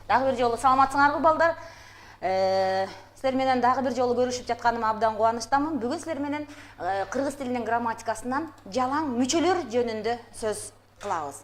Дагы бир жолу саламатсыңарбы балдар? Силер менен дагы бир жолу көрүшүп жатканыма абдан кубанычтамын. Бүгүн силер менен кыргыз тилинин грамматикасынан жалаң мүчөлөр жөнүндө сөз кылабыз.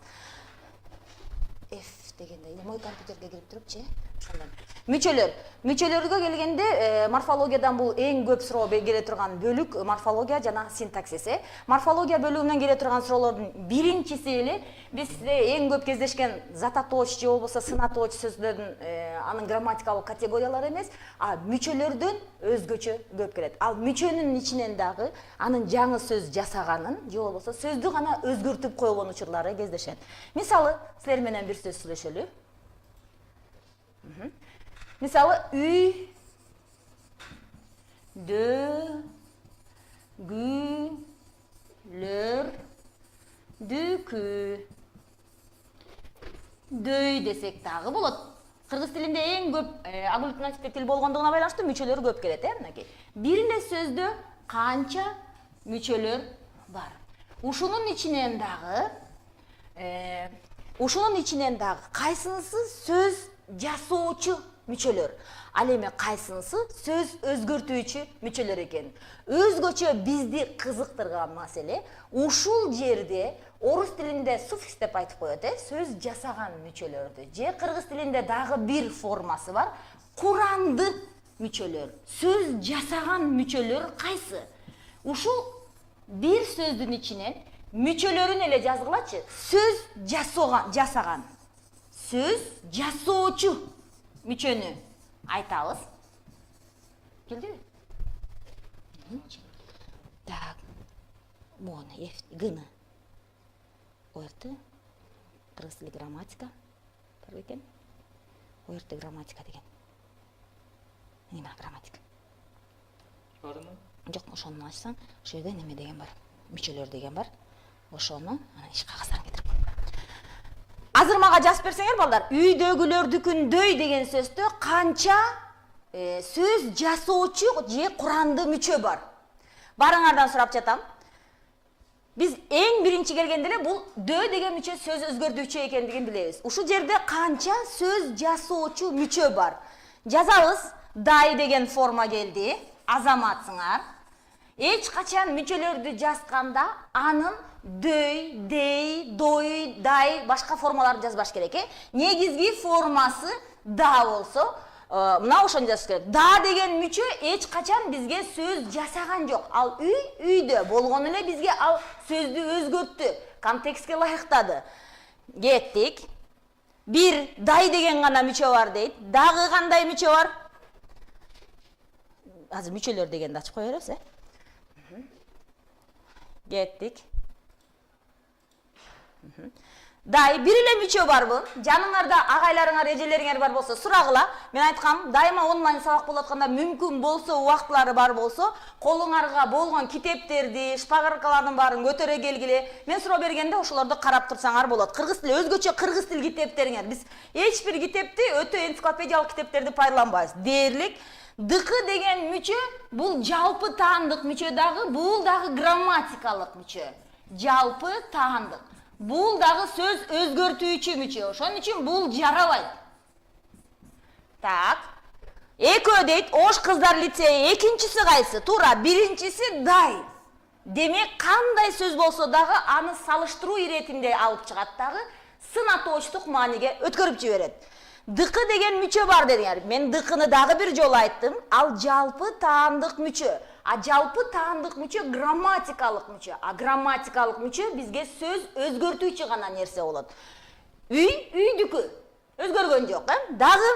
F дегенде мой компьютерге кирип турупчу, ошондон. Мүчөлөргө келгенде морфологиядан бул эң көп суроо келе турган бөлүк морфология жана синтаксиси. Морфология бөлүгүнөн келе турган суроолордун биринчиси эле бизде эң көп кездешкен зататоч же болбосо сынаточ сөздөрдүн анын грамматикалык категориялары эмес, а мүчөлөрдөн өзгөчө көп келет. Ал мүчөнүн ичинен дагы анын жаңы сөз жасаганын же болбосо сөздү гана өзгөртүп койгон учурлары кездешет. Мисалы, силер менен бир сөз сүйлөшөлү. Мисалы, үй, дө, гү, лөр, дүкү. Дөй десек дагы болот. Кыргыз тилинде эң көп агглютинативдик тил болгондугуна байланыштуу мүчөлөр көп келет, мынакей. Бир эле сөздө канча мүчөлөр бар? Ушунун ичинен дагы кайсынысы сөз жасоочу мүчөлөр, ал эми кайсынысы сөз өзгөртүүчү мүчөлөр экен. Өзгөчө бизди кызыктырган маселе ушул жерде орус тилинде суффикс деп айтып коет, сөз жасаган мүчөлөрдү. Же кыргыз тилинде дагы бир формасы бар, куранды мүчөлөр. Сөз жасаган мүчөлөр кайсы? Ушул бир сөздүн ичинен мүчөлөрүн эле жазгылачы. Сөз жасаган. Сөз жасоочу мүчөнү айтабыз. Келдиби? Так. Мону гны. Оерты кыргыз тили грамматика бар экен. Оерты грамматика деген. Неме грамматика? Бармы? Жок, ошону ачсаң, ошол жерде неме деген бар? Мүчөлөр деген бар. Ошону анан иш кагаздарын кетирип кой. Азыр мага жазып берсеңер балдар, үйдөгүлөрдүкүндөй деген сөздө канча сөз жасоочу же куранды мүчө бар? Барыңардан сурап жатам. Биз эң биринчи келгенде эле бул дө деген мүчө сөз өзгөртүүчү экендигин билебиз. Ушул жерде канча сөз жасоочу мүчө бар? Жазабыз. Дай деген форма келди. Азаматсыңар. Эч качан мүчөлөрдү жазганда анын дөй, дей, дой, дай башка формаларды жазбаш керек. Негизги формасы да болсо, мына ошону жазыш керек. Да деген мүчө эч качан бизге сөз жасаган жок. Ал үйдө болгону эле бизге ал сөздү өзгөрттү, контекстке ылайыктады. Кеттик. Бир дай деген гана мүчө бар дейт. Дагы кандай мүчө бар? Азыр мүчөлөр дегенди ачып кое беребиз, Кеттик. Дай бир эле мүчө барбы? Жаныңарда агайларыңар, эжелериңер бар болсо сурагыла. Мен айткам, дайыма онлайн сабак болуп атканда мүмкүн болсо, убактылары бар болсо, колуңарга болгон китептерди, шпагаркалардын баарын көтөрө келгиле. Мен суроо бергенде ошолорду карап турсаңар болот. Кыргыз тили өзгөчө кыргыз тил китептериңер. Биз эч бир китепти, өтө энциклопедиялык китептерди пайдаланбайбыз. Дээрлик дыкы деген мүчө бул жалпы таандык мүчө дагы, бул дагы грамматикалык мүчө. Жалпы таандык. Бул дагы сөз өзгөртүүчү мүчө. Ошон үчүн бул жарабайт. Так. Экөө дейт, ош кыздар лицеи. Экинчиси кайсы? Туура, биринчиси дай. Демек, кандай сөз болсо дагы аны салыштыруу иретинде алып чыгат дагы сынаточтук мааниге өткөрүп жиберет. Дыкы деген мүчө бар дедиңер. Мен дыкыны дагы бир жолу айттым. Ал жалпы таандык мүчө. А жалпы таандык мүчө грамматикалык мүчө. А грамматикалык мүчө бизге сөз өзгөртүүчү гана нерсе болот. Үйдүкү. Өзгөргөн жок, Дагы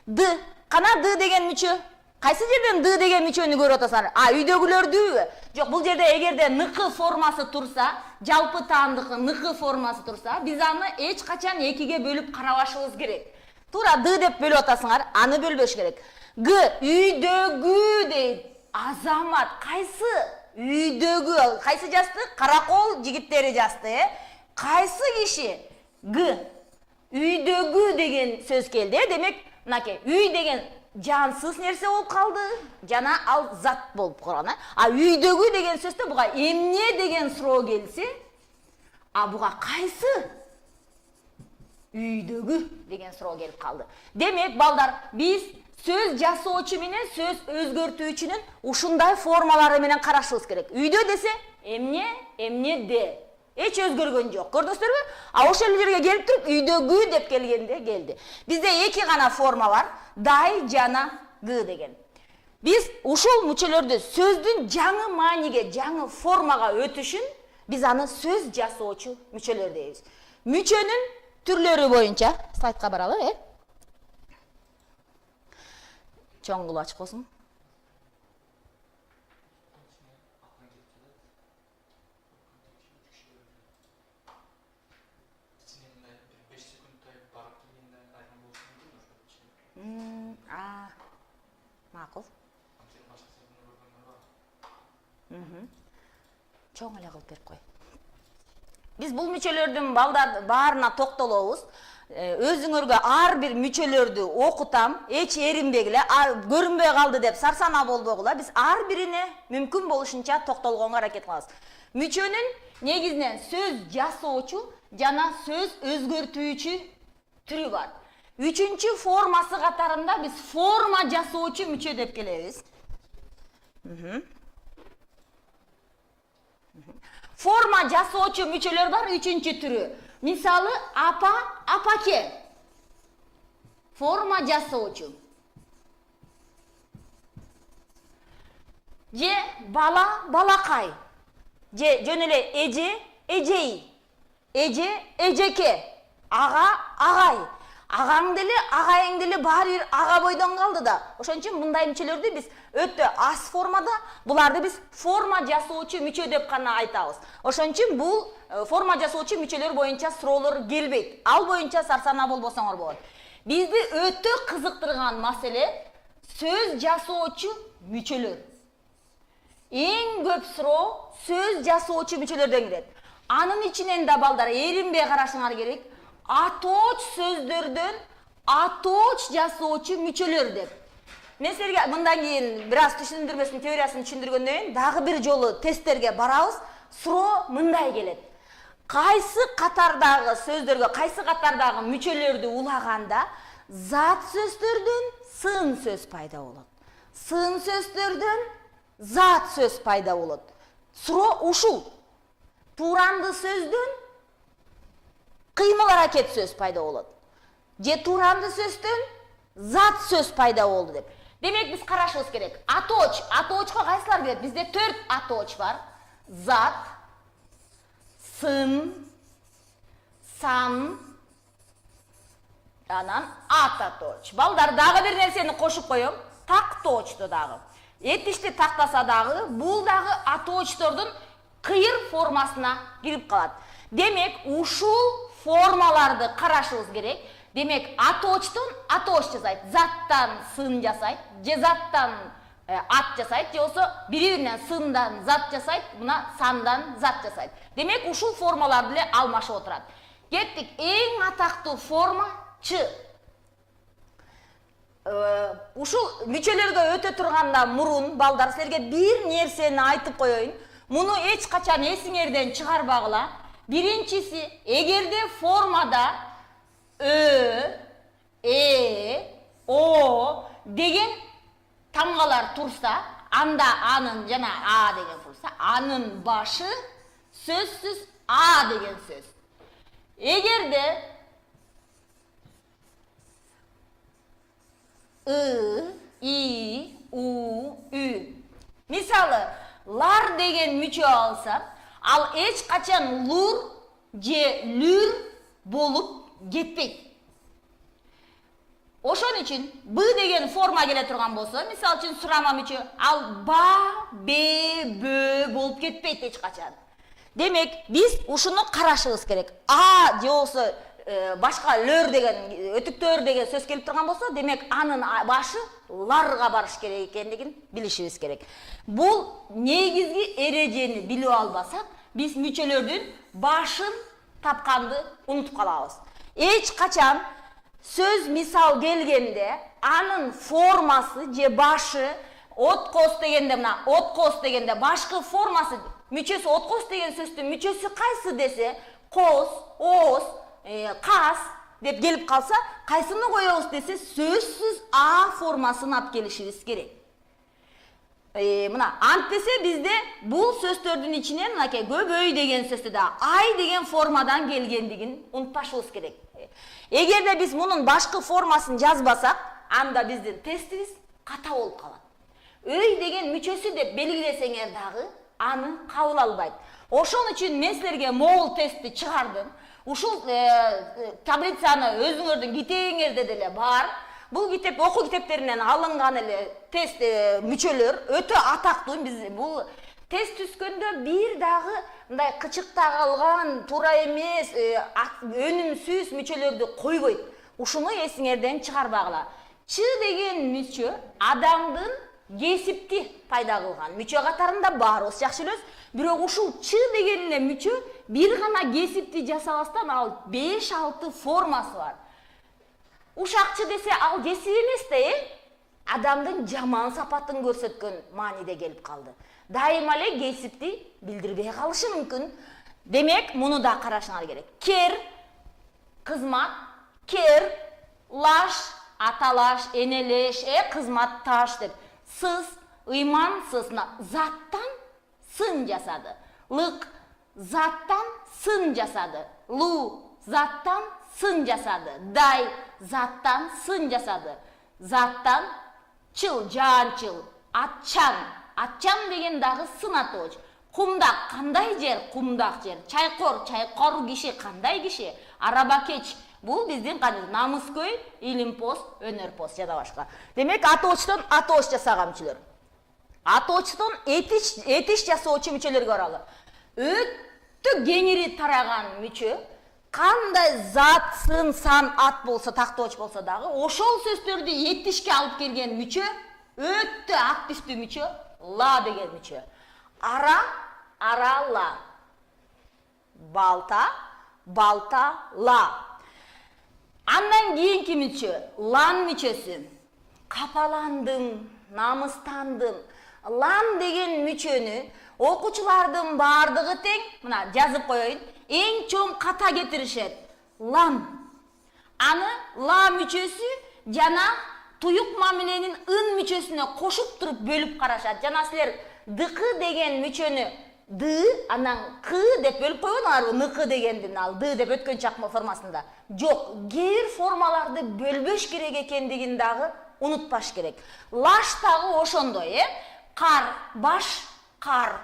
ды. Кана ды деген мүчө. Кайсы жерден ды деген мүчөнү көрүп атасыңар? Үйдөгүлөрдүбү? Жок, бул жерде эгерде ныкы формасы турса, жалпы таандыкы ныкы формасы турса, биз аны эч качан экиге бөлүп карабашыбыз керек. Туура ды деп бөлүп атасыңар, аны бөлбөш керек. Г, үйдөгү дейт. Азамат, кайсы? Үйдөгү. Кайсы жазды? Каракол жигиттери жазды, Кайсы киши? Г, үйдөгү деген сөз келди. Демек, мынакей, үй деген жансыз нерсе болуп калды, жана ал зат болуп калган. А үйдөгү деген сөздө буга эмне деген суроо келсе, а буга кайсы? Үйдөгү деген суроо келип калды. Демек балдар, биз сөз жасоочу менен сөз өзгөртүүчүнүн ушундай формалары менен карашыбыз керек. Үйдө десе эмне, эмнеде. Эч өзгөргөн жок. Көрдүңүздөрбү? А ошол жерге келип туруп үйдөгү деп келгенде келди. Бизде эки гана форма бар. Дай жана г деген. Биз ушул мүчөлөрдү сөздүн жаңы мааниге, жаңы формага өтүшүн биз аны сөз жасоочу мүчөлөр дейбиз. Мүчөнүн түрлөрү боюнча слайдка баралы, Чоң кылып ачык болсун. Макул. Чоң эле кылып берип кой. Биз бул мүчөлөрдүн баарына токтолобуз. Өзүңөргө ар бир мүчөлөрдү окутам, эч эринбегиле, көрүнбөй калды деп сарсанаа болбогула. Биз ар бирине мүмкүн болушунча токтолгонго аракет кылабыз. Мүчөнүн негизинен сөз жасоочу жана сөз өзгөртүүчү түрү бар. Үчүнчү формасы катарында биз форма жасоочу мүчө деп келебиз. Форма жасоочу мүчөлөр бар, үчүнчү түрү. Мисалы, апа, апаке. Форма жасоочу. Же бала, балакай. Же жөн эле эже, эжей. Эже, эжеке. Ага, агай. Агаң деле, агайың деле баары бир ага бойдон калды да. Ошон үчүн мындай мүчөлөрдү биз өтө аз формада, буларды биз форма жасоочу мүчө деп гана айтабыз. Ошон үчүн бул форма жасоочу мүчөлөр боюнча суроолор келбейт. Ал боюнча сарсанаа болбосоңор болот. Бизди өтө кызыктырган маселе сөз жасоочу мүчөлөр. Эң көп суроо сөз жасоочу мүчөлөрдөн келет. Анын ичинен да балдар эринбей карашыңар керек. Атооч сөздөрдөн атооч жасоочу мүчөлөр деп. Мен силерге мындан кийин бир аз түшүндүрмөсүнүн теориясын түшүндүргөндөн кийин дагы бир жолу тесттерге барабыз. Суроо мындай келет. Кайсы катардагы сөздөргө, кайсы катардагы мүчөлөрдү улаганда зат сөздөрдөн сын сөз пайда болот. Сын сөздөрдөн зат сөз пайда болот. Суроо ушул. Тууранды сөздөн кыймыл аракет сөз пайда болот. Же тууранды сөздөн зат сөз пайда болду деп. Демек биз карашыбыз керек. Атооч, атоочко кайсылар кирет? Бизде 4 атооч бар. Зат, сын, сан, анан ат атооч. Балдар дагы бир нерсени кошуп коем. Тактоочто дагы. Этишти тактаса дагы бул дагы атоочтордун кыйыр формасына кирип калат. Демек ушул формаларды карашыбыз керек. Демек атоочтон атооч жасайт, заттан сын жасайт, же заттан ат жасайт, же болсо бири-биринен сындан зат жасайт, мына сандан зат жасайт. Демек ушул формаларды эле алмашып отурат. Кеттик, эң атактуу форма ч. Ушул мүчөлөргө өтө турганда мурун балдар силерге бир нерсени айтып коеюн. Муну эч качан эсиңерден чыгарбагыла. Биринчиси, эгерде формада о деген тамгалар турса, анда анын жана а деген турса, анын башы сөзсүз а деген сөз. Эгерде и, у, ü. Мисалы, лар деген мүчө алсам, ал эч качан лур же люр болуп кетпейт. Ошон үчүн б деген форма келе турган болсо, мисалы үчүн сурама мүчө, ал ба, бе, бө болуп кетпейт эч качан. Демек, биз ушуну карашыбыз керек. А же болсо башка лөр деген, өтүктөр деген сөз келип турган болсо, демек анын башы ларга барыш керек экендигин билишибиз керек. Бул негизги эрежени билип албасак, биз мүчөлөрдүн башын тапканды унутуп калабыз. Эч качан сөз мисал келгенде анын формасы же башы откос дегенде, мына откос дегенде башкы формасы мүчөсү, откос деген сөздүн мүчөсү кайсы десе, кос, ос, кас деп келип калса, кайсыны коебуз десе, сөзсүз А формасын алып келишибиз керек. Мына антесе бизде бул сөздөрдүн ичинен мынакей көбөй деген сөздө да ай деген формадан келгендигин унутпашыбыз керек. Эгерде биз мунун башкы формасын жазбасак, анда биздин тестибиз ката болуп калат. Өй деген мүчөсү деп белгилесеңер дагы аны кабыл албайт. Ошон үчүн мен силерге могул тестти чыгардым. Ушул таблицаны өзүңөрдүн китебиңерде деле бар. Бул китеп окуу китептеринен алынган эле тест мүчөлөр өтө атактуу. Биз бул тест түзгөндө бир дагы мындай кычыкта калган, туура эмес, өнүмсүз мүчөлөрдү койбойт. Ушуну эсиңерден чыгарбагыла. Ч деген мүчө адамдын кесипти пайда кылган мүчө катарында баарыбыз жакшы билебиз. Бирок ушул Ч деген эле мүчө бир гана кесипти жасабастан ал 5-6 формасы бар. Ушакчы десе ал кесип эмес да, адамдын жаман сапатын көрсөткөн мааниде келип калды. Дайыма эле кесипти билдирбей калышы мүмкүн. Демек, муну да карашыңар керек. Кер, кызмат, кер, лаш, аталаш, энелеш, кызматташ деп. Сыз, ыйман сызна заттан сын жасады. Лык заттан сын жасады. Лу заттан сын жасады. Дай заттан сын жасады. Заттан чыл, жанчыл, атчан. Атчан деген дагы сын атооч. Кумдак кандай жер? Кумдак жер. Чайкор, чайкор киши кандай киши? Арабакеч. Бул биздин намыскөй, илимпоз, өнөрпоз жада башка. Демек, атоочтон атооч жасаган мүчөлөр. Атоочтон этиш жасоочу мүчөлөргө баралы. Өтө кеңири тараган мүчө, кандай зат, сын, сан, ат болсо, тактооч болсо дагы, ошол сөздөрдү этишке алып келген мүчө, өтө активдүү мүчө, ла деген мүчө. Ара, ла. Балта, ла. Андан кийинки мүчө, лан мүчөсү. Капаландым, намыстандым. Лан деген мүчөнү окуучулардын бардыгы тең, мына жазып коеюн, эң чоң ката кетиришет. Лан. Аны ла мүчөсү жана туюк мамиленин ын мүчөсүнө кошуп туруп бөлүп карашат. Жана силер дыкы деген мүчөнү ды, анан кы деп бөлүп койгонуңарбы, ныкы дегендин ал ды деп өткөн чакма формасында. Жок, кээ формаларды бөлбөш керек экендигин дагы унутпаш керек. Лаш дагы ошондой, кар, баш, кар,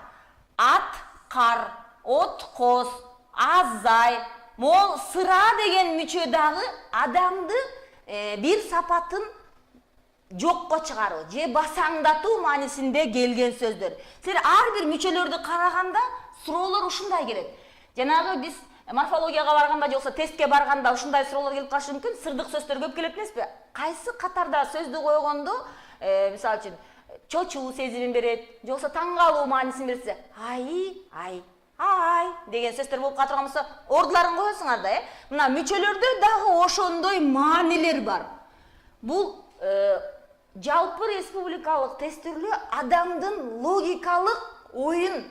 ат, кар, от, коз, азай, мол, сыра деген мүчө дагы адамды бир сапатын жокко чыгаруу же басаңдатуу маанисинде келген сөздөр. Силер ар бир мүчөлөрдү караганда суроолор ушундай келет. Жанагы биз морфологияга барганда же болсо тестке барганда ушундай суроолор келип калышы мүмкүн. Сырдык сөздөр көп келет эмеспи? Кайсы катарда сөздү койгондо, мисалы үчүн чочуу сезимин берет, же болсо таң калуу маанисин берсе, ай деген сөздөр болуп калат турган болсо, ордуларын коесуңар да, Мына мүчөлөрдө дагы ошондой маанилер бар. Бул жалпы республикалык тестүрлөө адамдын логикалык оюн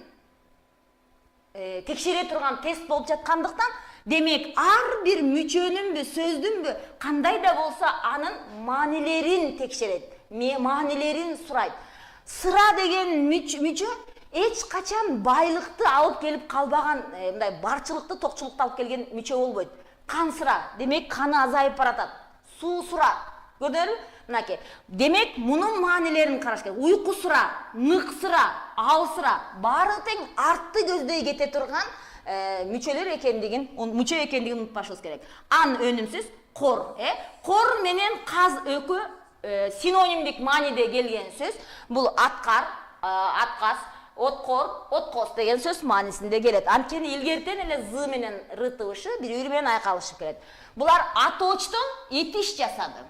текшере турган тест болуп жаткандыктан, демек ар бир мүчөнүнбү, сөздүнбү кандай да болсо анын маанилерин текшерет, маанилерин сурайт. Сыра деген мүчө эч качан байлыкты алып келип калбаган, мындай барчылыкты, токчулукту алып келген мүчө болбойт. Кан сыра, демек каны азайып баратат. Суу сура, көрдүңөрбү? Мынакей. Демек, мунун маанилерин караш керек. Уйку сыра, нык сыра, ал сыра, баары тең артты көздөй кете турган мүчөлөр экендигин, мүчө экендигин унутпашыбыз керек. Ан өнүмсүз кор, Кор менен каз өкө синонимдик мааниде келген сөз. Бул аткар, аткас, откор, откос деген сөз маанисинде келет. Анткени илгертен эле з менен р тыбышы бири-бири менен айкалышып келет. Булар атоочтон этиш жасады.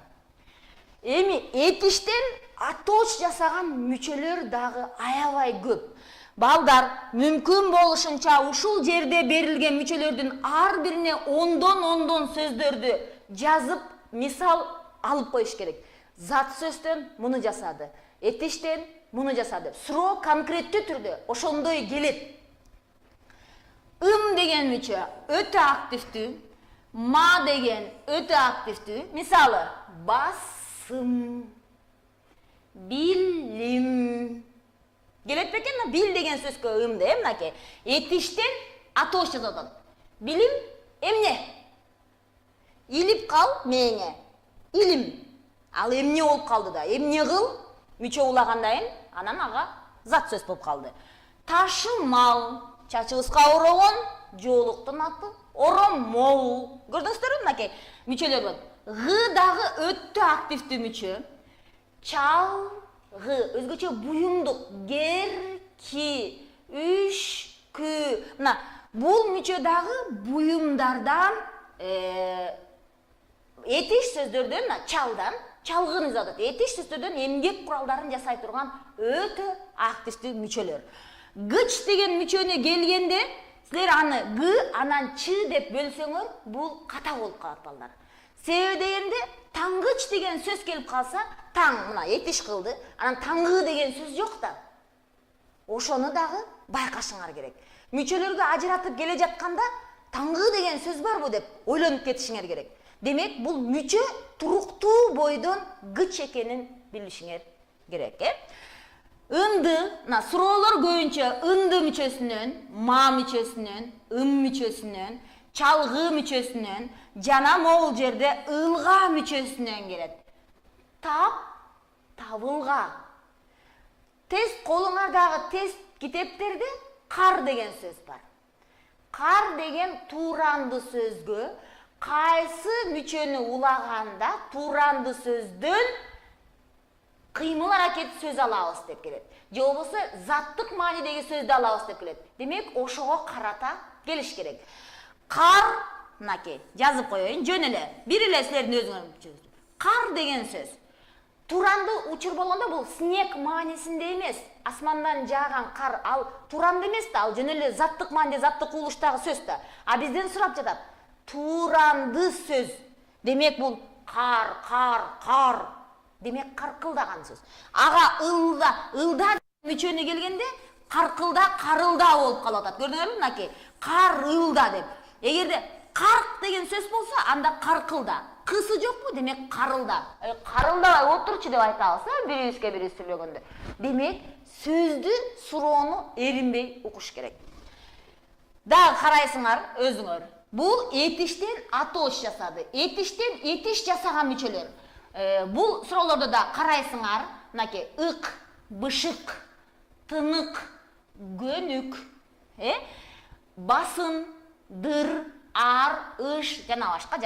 Эми этиштен атооч жасаган мүчөлөр дагы аябай көп. Балдар, мүмкүн болушунча ушул жерде берилген мүчөлөрдүн ар бирине ондон сөздөрдү жазып, мисал алып коюш керек. Зат сөздөн муну жасады, этиштен муну жасады. Суроо конкреттүү түрдө ошондой келет. Деген мүчө өтө активдүү. Ma деген өтө активдүү. Мисалы, басым, билим. Келет бекен, бил деген сөзгө ымды, мынаке. Этиштен атош жазылат. Билим эмне? Илип кал меңе. Илим. Ал эмне болуп калды да? Эмне кыл? Мүчө улагандайын, анан ага зат сөз болуп калды. Ташымал, чачыбызга орогон, жоолуктун аты оромол. Көрдүңүздөрбү мынакей? Мүчөлөр бар. Г дагы өтө активдүү мүчө. Чалгы, өзгөчө буюмдук, герки, үшкү. Мына, бул мүчө дагы буюмдардан этиш сөздөрдөн, мына чалдан, чалгыны жазат. Этиш сөздөрдөн эмгек куралдарын жасай турган өтө активдүү мүчөлөр. Гыч деген мүчөнө келгенде, силер аны г, анан ч деп бөлсөңөр, бул ката болуп калат балдар. Себеби дегенде, таңгыч деген сөз келип калса, таң, мына этиш кылды, анан таңгы деген сөз жок да. Ошону дагы байкашыңар керек. Мүчөлөргө ажыратып келе жатканда, таңгы деген сөз барбы деп ойлонуп кетишиңер керек. Демек, бул мүчө туруктуу бойдон гыч экенин билишиңер керек, Ынды, суроолор көбүнчө ынды мүчөсүнөн, ма мүчөсүнөн, мүчөсүнөн, чалгы мүчөсүнөн, жана могул жерде ылга мүчөсүнөн келет. Тап, табылга. Тест колуңардагы тест китептерде кар деген сөз бар. Кар деген туранды сөзгө кайсы мүчөнү улаганда туранды сөздөн кыймыл аракет сөз алабыз деп келет. Же болбосо заттык маанидеги сөздү алабыз деп келет. Демек, ошого карата келиш керек. Кар, мынакей, жазып коеюн, жөн эле. Бир эле силердин өзүңөр. Кар деген сөз. Туранды учур болгондо бул снег маанисинде эмес. Асмандан жааган кар, ал туранды эмес да, ал жөн эле заттык мааниде, заттык кубулуштагы сөз да. А бизден сурап жатат. Туранды сөз. Демек, бул кар. Демек, каркылдаган сөз. Ага ылда мүчөнү келгенде, каркылда, карылда болуп калып атат. Көрдүңөрбү мынакей? Карылда деп. Эгерде карк деген сөз болсо, анда каркылда. Кысы жокпу? Демек, карылда. Карылдабай отурчу деп айтабыз, бирибизге бири сүйлөгөндө. Демек, сөздү, суроону эринбей укуш керек. Дагы карайсыңар өзүңөр. Бул этиштен атош жасады. Этиштен этиш жасаган мүчөлөр. Бул суроолордо да карайсыңар, мынакей, ык, бышык, тынык, көнүк, басын, дыр, ар, ыш, жана башка,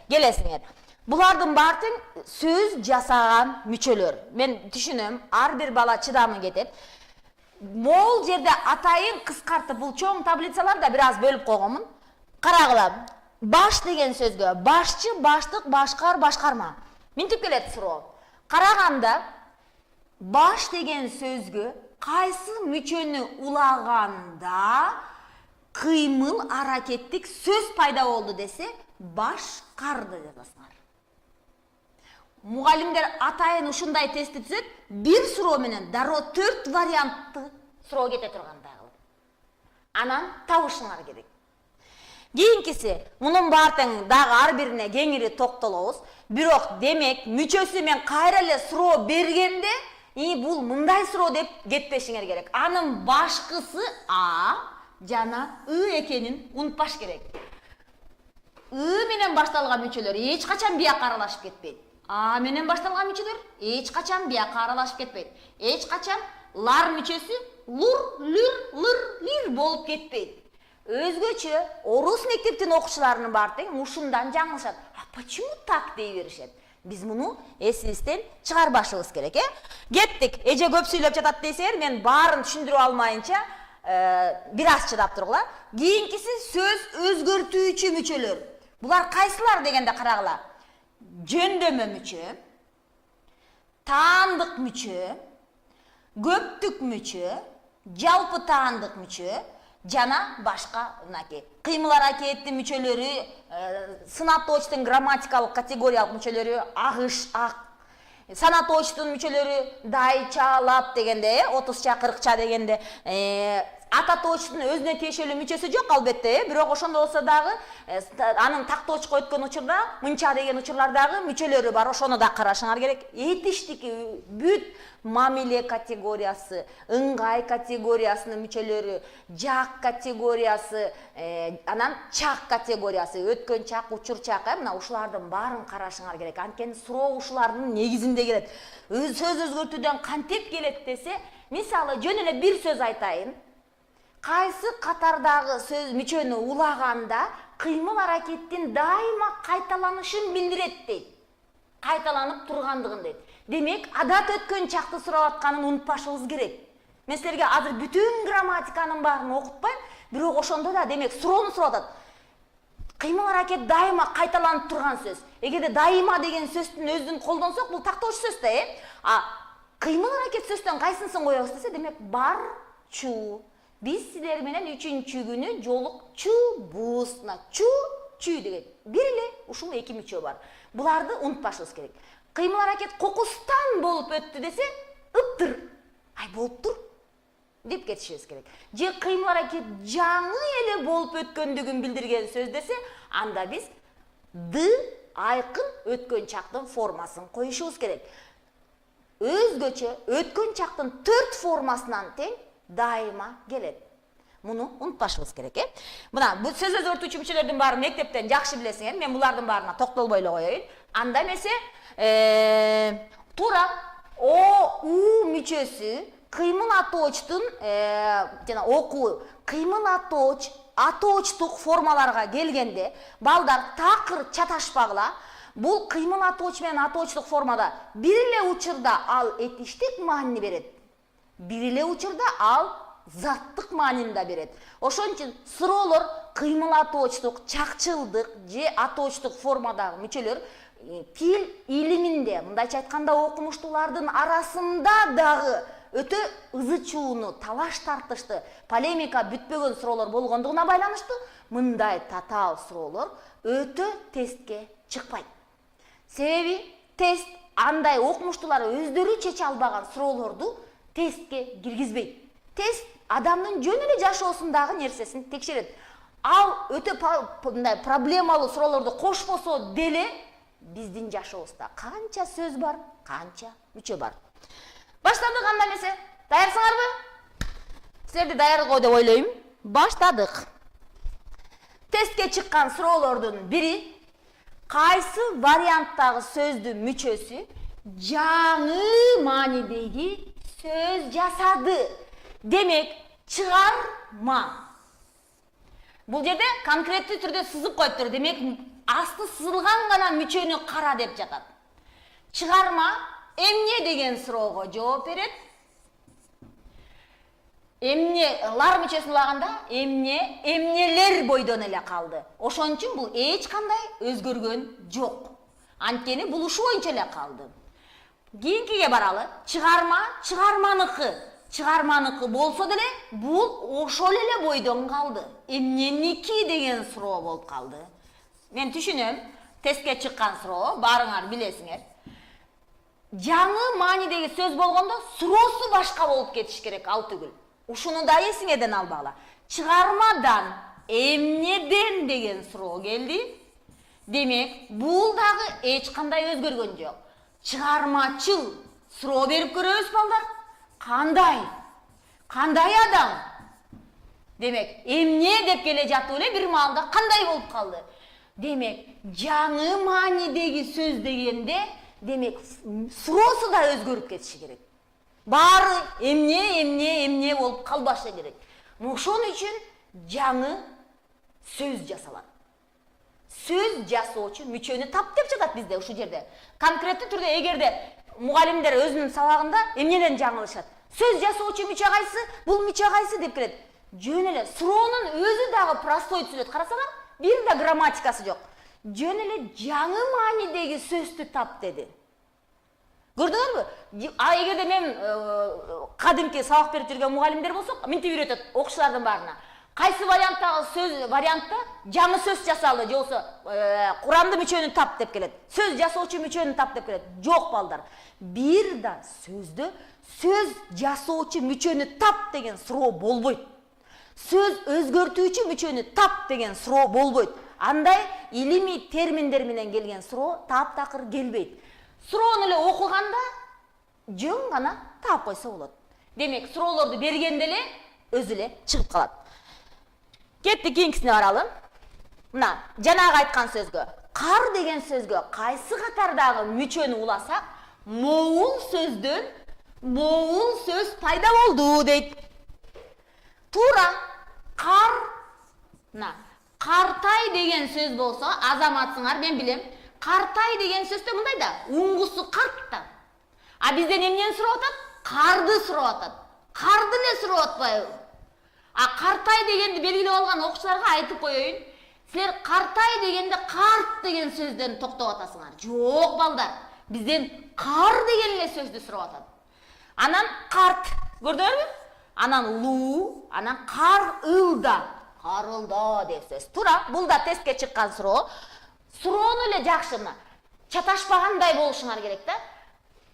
келесиңер. Булардын баардыгы сөз жасаган мүчөлөр. Мен түшүнөм, ар бир бала чыдамы кетет. Могул жерде атайын кыскартып, бул чоң таблицаларда бир аз бөлүп койгонмун. Карагыла, баш деген сөзгө башчы, баштык, башкар, башкарма. Минтип келет суроо. Караганда, баш деген сөзгө кайсы мүчөнү улаганда кыймыл аракеттик сөз пайда болду десе, башкарды жазасыңар. Мугалимдер атайын ушундай тестти түзөт, бир суроо менен дароо 4 вариантты суроо кете тургандагы. Анан табышыңар керек. Кийинкиси, мунун баардыгын дагы ар бирине кеңири токтолобуз. Бирок, демек, мүчөсү мен кайра эле суроо бергенде, бул мындай суроо деп кетпешиңер керек. Анын башкысы А жана ы экенин унутпаш керек. ы менен башталган мүчөлөр эч качан бияка аралашып кетпейт. А менен башталган мүчөлөр эч качан бияка аралашып кетпейт. Эч качан лар мүчөсү лур, люр, лыр, лир болуп кетпейт. Өзгөчө орус мектептин окуучуларынын баардыгы ушундан жаңылышат. А почему так дей беришет? Биз муну эсибизден чыгарбашыбыз керек, Кеттик. Эже көп сүйлөп жатат десеңер, мен баарын түшүндүрүп алмайынча бир аз чыдап тургула. Кийинкиси сөз өзгөртүүчү мүчөлөр. Булар кайсылар дегенде карагыла. Жөндөмө мүчө, таандык мүчө, көптүк мүчө, жалпы таандык мүчө, жана башка мынакей кыймыл аракеттин мүчөлөрү, сынатоочтун грамматикалык категориялык мүчөлөрү, агыш, ак, санатоочтун мүчөлөрү, дайча, лап дегенде, 30ча, 40ча дегенде, ататоочтун өзүнө тиешелүү мүчөсү жок албетте, бирок ошондо болсо дагы анын тактоочко өткөн учурда мынча деген учурлардагы мүчөлөрү бар, ошону да карашыңар керек. Этиштики бүт мамиле категориясы, ыңгай категориясынын мүчөлөрү, жак категориясы, анан чак категориясы, өткөн чак, учур чак, мына ушулардын баарын карашыңар керек. Анткени суроо ушулардын негизинде келет. Сөз өзгөртүүдөн кантип келет десе, мисалы жөн эле бир сөз айтайын. Кайсы катардагы сөз мүчөнү улаганда кыймыл аракеттин дайыма кайталанышын билдирет дейт. Кайталанып тургандыгын дейт. Демек, адат өткөн чакты сурап атканын унутпашыбыз керек. Мен силерге азыр бүтүн грамматиканын баарын окутпайм, бирок ошондо да демек суроону сурап атат. Кыймыл аракет дайыма кайталанып турган сөз. Эгерде дайыма деген сөздүн өзүн колдонсок, бул тактоочу сөз да, кыймыл аракет сөздөн кайсынысын коебуз десе, демек бар, чу. Биз силер менен 3-чү күнү жолукчубуз. Чу деген бир эле ушул эки мүчө бар. Буларды унутпашыбыз керек. Кыймыл аракет кокустан болуп өттү десе, ыптыр. Ай болуптур деп кетишибиз керек. Же кыймыл аракет жаңы эле болуп өткөндүгүн билдирген сөз десе, анда биз ды айкын өткөн чактын формасын коюшубуз керек. Өзгөчө өткөн чактын 4 формасынан тең дайыма келет. Муну унутпашыбыз керек, Мына бул сөз өзгөртүүчү мүчөлөрдүн баарын мектептен жакшы билесиңер, мен булардын баарына токтолбой эле коеюн. Анда эмесе, туура у мүчөсү кыймыл атоочтун жана окуу кыймыл атоочтук формаларга келгенде балдар такыр чаташпагыла. Бул кыймыл атооч менен атоочтук формада бир эле учурда ал этиштик маани берет. Бир эле учурда ал заттык маанини да берет. Ошон үчүн суроолор кыймыл атоочтук, чакчылдык же атоочтук формадагы мүчөлөр тил илиминде, мындайча айтканда окумуштуулардын арасында дагы өтө ызы чууну, талаш тартышты, полемика бүтпөгөн суроолор болгондугуна байланыштуу мындай татаал суроолор өтө тестке чыкпайт. Себеби тест андай окумуштуулар өздөрү чече албаган суроолорду тестке киргизбейт. Тест адамдын жөн эле жашоосундагы нерсесин текшерет. Ал өтө проблемалуу суроолорду кошпосо деле биздин жашообузда канча сөз бар, канча мүчө бар. Баштадык анда эмесе. Даярсыңарбы? Силерди даярго деп ойлойм. Баштадык. Тестке чыккан суроолордун бири кайсы варианттагы сөздүн мүчөсү жаңы маанидеги сөз жасады. Демек, чыгарма. Бул жерде конкреттүү түрдө сызып коюптур. Демек, асты сызылган гана мүчөнү кара деп жатат. Чыгарма эмне деген суроого жооп берет. Эмнелер мүчөсүн улаганда эмнелер бойдон эле калды. Ошон үчүн бул эч кандай өзгөргөн жок. Анткени бул ушу боюнча эле калды. Кийинкиге баралы. Чыгарманыкы болсо деле бул ошол эле бойдон калды. Эмненики деген суроо болуп калды. Мен түшүнөм, тестке чыккан суроо, баарыңар билесиңер. Жаңы маанидеги сөз болгондо суроосу башка болуп кетиш керек, ал түгүл. Ушуну да эсиңерден албагыла. Чыгармадан, эмнеден деген суроо келди. Демек, бул дагы эч кандай өзгөргөн жок. Чыгармачыл суроо берип көрөбүз балдар. Кандай адам? Демек, эмне деп келе жатып эле бир маалда кандай болуп калды? Демек, жаңы маанидеги сөз дегенде, демек, суроосу да өзгөрүп кетиши керек. Баары эмне болуп калбашы керек. Ошон үчүн жаңы сөз жасалат. Сөз жасоочу мүчөнү тап деп жатат бизде ушул жерде. Конкреттүү түрдө эгерде мугалимдер өзүнүн сабагында эмнеден жаңылышат? Сөз жасоочу мүчө кайсы, бул мүчө кайсы деп келет. Жөн эле суроонун өзү дагы простой түзүлөт. Карасаңар, бир да грамматикасы жок. Жөн эле жаңы маанидеги сөздү тап деди. Көрдүңөрбү? Эгерде мен кадимки сабак берип жүргөн мугалимдер болсок, минтип үйрөтөт окуучулардын баарына. Кайсы вариантта жаңы сөз жасалды, же болсо курамды мүчөнү тап деп келет. Сөз жасоочу мүчөнү тап деп келет. Жок балдар. Бир да сөздө сөз жасоочу мүчөнү тап деген суроо болбойт. Сөз өзгөртүүчү мүчөнү тап деген суроо болбойт. Андай илимий терминдер менен келген суроо таптакыр келбейт. Суроону эле окуганда жөн гана таап койсо болот. Демек, суроолорду бергенде эле өзү эле чыгып калат. Кеттик кийинкисине баралы. Мына, жанагы айткан сөзгө, кар деген сөзгө кайсы катардагы мүчөнү уласак, моул сөздөн моул сөз пайда болду дейт. Туура, кар, мына, картай деген сөз болсо, азаматсыңар, мен билем. Картай деген сөздө мындай да, уңгусу карт да. А бизден эмнени сурап атат? Карды сурап атат. Карды эле сурап атпайбы? А картай дегенди белгилеп алган окуучуларга айтып коеюн. Силер картай дегенде карт деген сөздөн токтоп атасыңар. Жок балдар. Бизден кар деген эле сөздү сурап атат. Анан карт, көрдүңөрбү? Анан луу, анан карылда. Карылда деп сөз. Туура, бул да тестке чыккан суроо. Суроону эле жакшы мына чаташпагандай болушуңар керек да.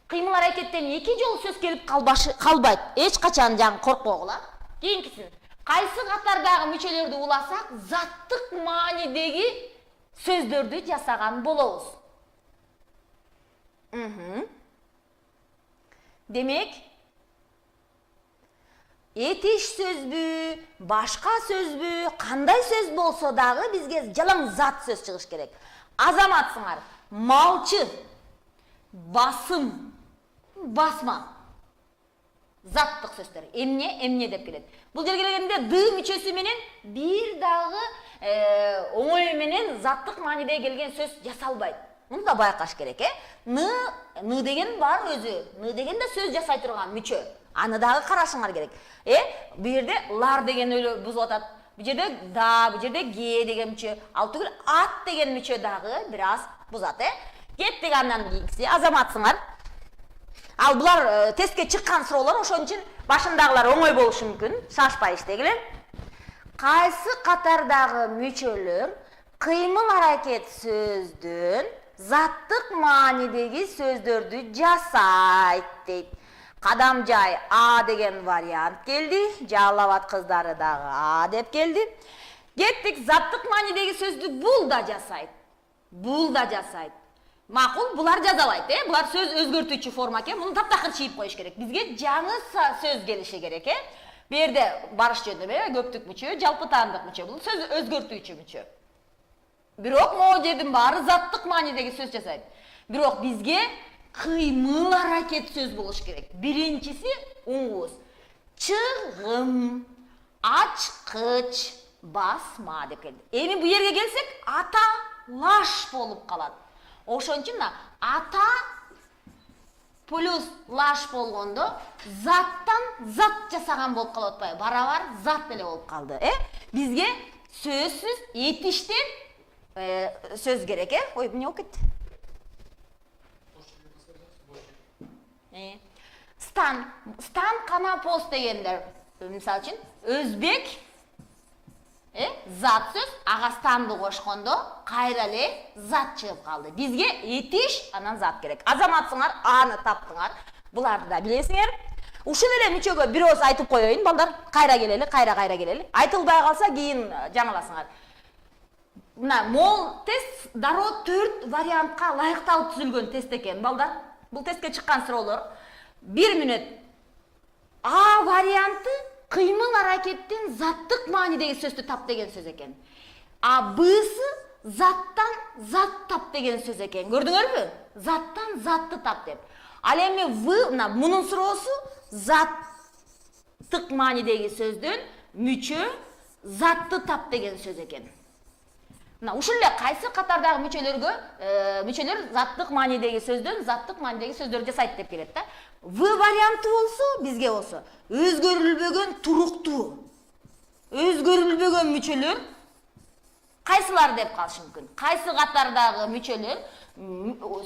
Кыймыл аракеттен эки жол сөз келип калбайт. Эч качан жаңы коркпогула. Кийинкисин. Кайсы катардагы мүчөлөрдү уласак, заттык маанидеги сөздөрдү жасаган болобуз. Демек, этиш сөзбү, башка сөзбү, кандай сөз болсо дагы бизге жалаң зат сөз чыгыш керек. Азаматсыңар, малчы, басым, басма. Заттык сөздөр. Эмне деп келет. Бул жерге келгенде ды мүчөсү менен бир дагы оңой менен заттык мааниде келген сөз жасалбайт. Муну да байкаш керек, ны деген бар өзү. Ны деген да сөз жасай турган мүчө. Аны дагы карашыңар керек. Бу жерде лар деген өлө бузуп атат. Бу жерде да, бу жерде ге деген мүчө. Ал түгүл ат деген мүчө дагы бир аз бузат, Кеттик андан кийинкиси. Азаматсыңар. Ал булар тестке чыккан суроолор, ошон үчүн башындагылар оңой болушу мүмкүн. Шашпай иштегиле. Кайсы катардагы мүчөлөр кыймыл аракет сөздөн заттык маанидеги сөздөрдү жасайт дейт. Кадам жай А деген вариант келди. Жалал-Абад кыздары дагы А деп келди. Кеттик заттык маанидеги сөздү бул да жасайт. Бул да жасайт. Макул, булар жазабайт, Булар сөз өзгөртүүчү форма экен. Муну таптакыр чийип коюш керек. Бизге жаңы сөз келиши керек, Бу жерде барыш жөндөмө көптүк мүчө, жалпы таандык мүчө. Бул сөз өзгөртүүчү мүчө. Бирок могу жердин баары заттык маанидеги сөз жасайт. Бирок бизге кыймыл аракет сөз болуш керек. Биринчиси уңгус. Чыгым, ачкыч, басма деп келди. Эми бу жерге келсек, ата лаш болуп калат. Ошон үчүн ата плюс лаш болгондо заттан зат жасаган болуп калып атпайбы? Барабар зат эле болуп калды, Бизге сөзсүз этиштен сөз керек, Ой, эмне болуп кетти? Стан канапос дегендер, мисалы үчүн, өзбек зат сөз, ага станды кошкондо кайра эле зат чыгып калды. Бизге этиш, анан зат керек. Азаматсыңар, аны таптыңар. Буларды да билесиңер. Ушул эле мүчөгө бир ооз айтып коеюн, балдар. Кайра келели, кайра келели. Айтылбай калса кийин жаңыласыңар. Мына мол тест дароо 4 вариантка ылайыкталып түзүлгөн тест экен, балдар. Бул тестке чыккан суроолор. 1 мүнөт. А варианты кыймыл аракеттен заттык маанидеги сөздү тап деген сөз экен. А Б'сы заттан зат тап деген сөз экен. Көрдүңөрбү? Заттан затты тап деп. Ал эми В, мунун суроосу заттык маанидеги сөздөн мүчө затты тап деген сөз экен. Ушул эле кайсы катардагы мүчөлөр заттык маанидеги сөздөн заттык маанидеги сөздөрдү жасайт деп келет да. В варианты болсо, бизге болсо, өзгөрүлбөгөн туруктуу, өзгөрүлбөгөн мүчөлөр кайсылар деп калышы мүмкүн? Кайсы катардагы мүчөлөр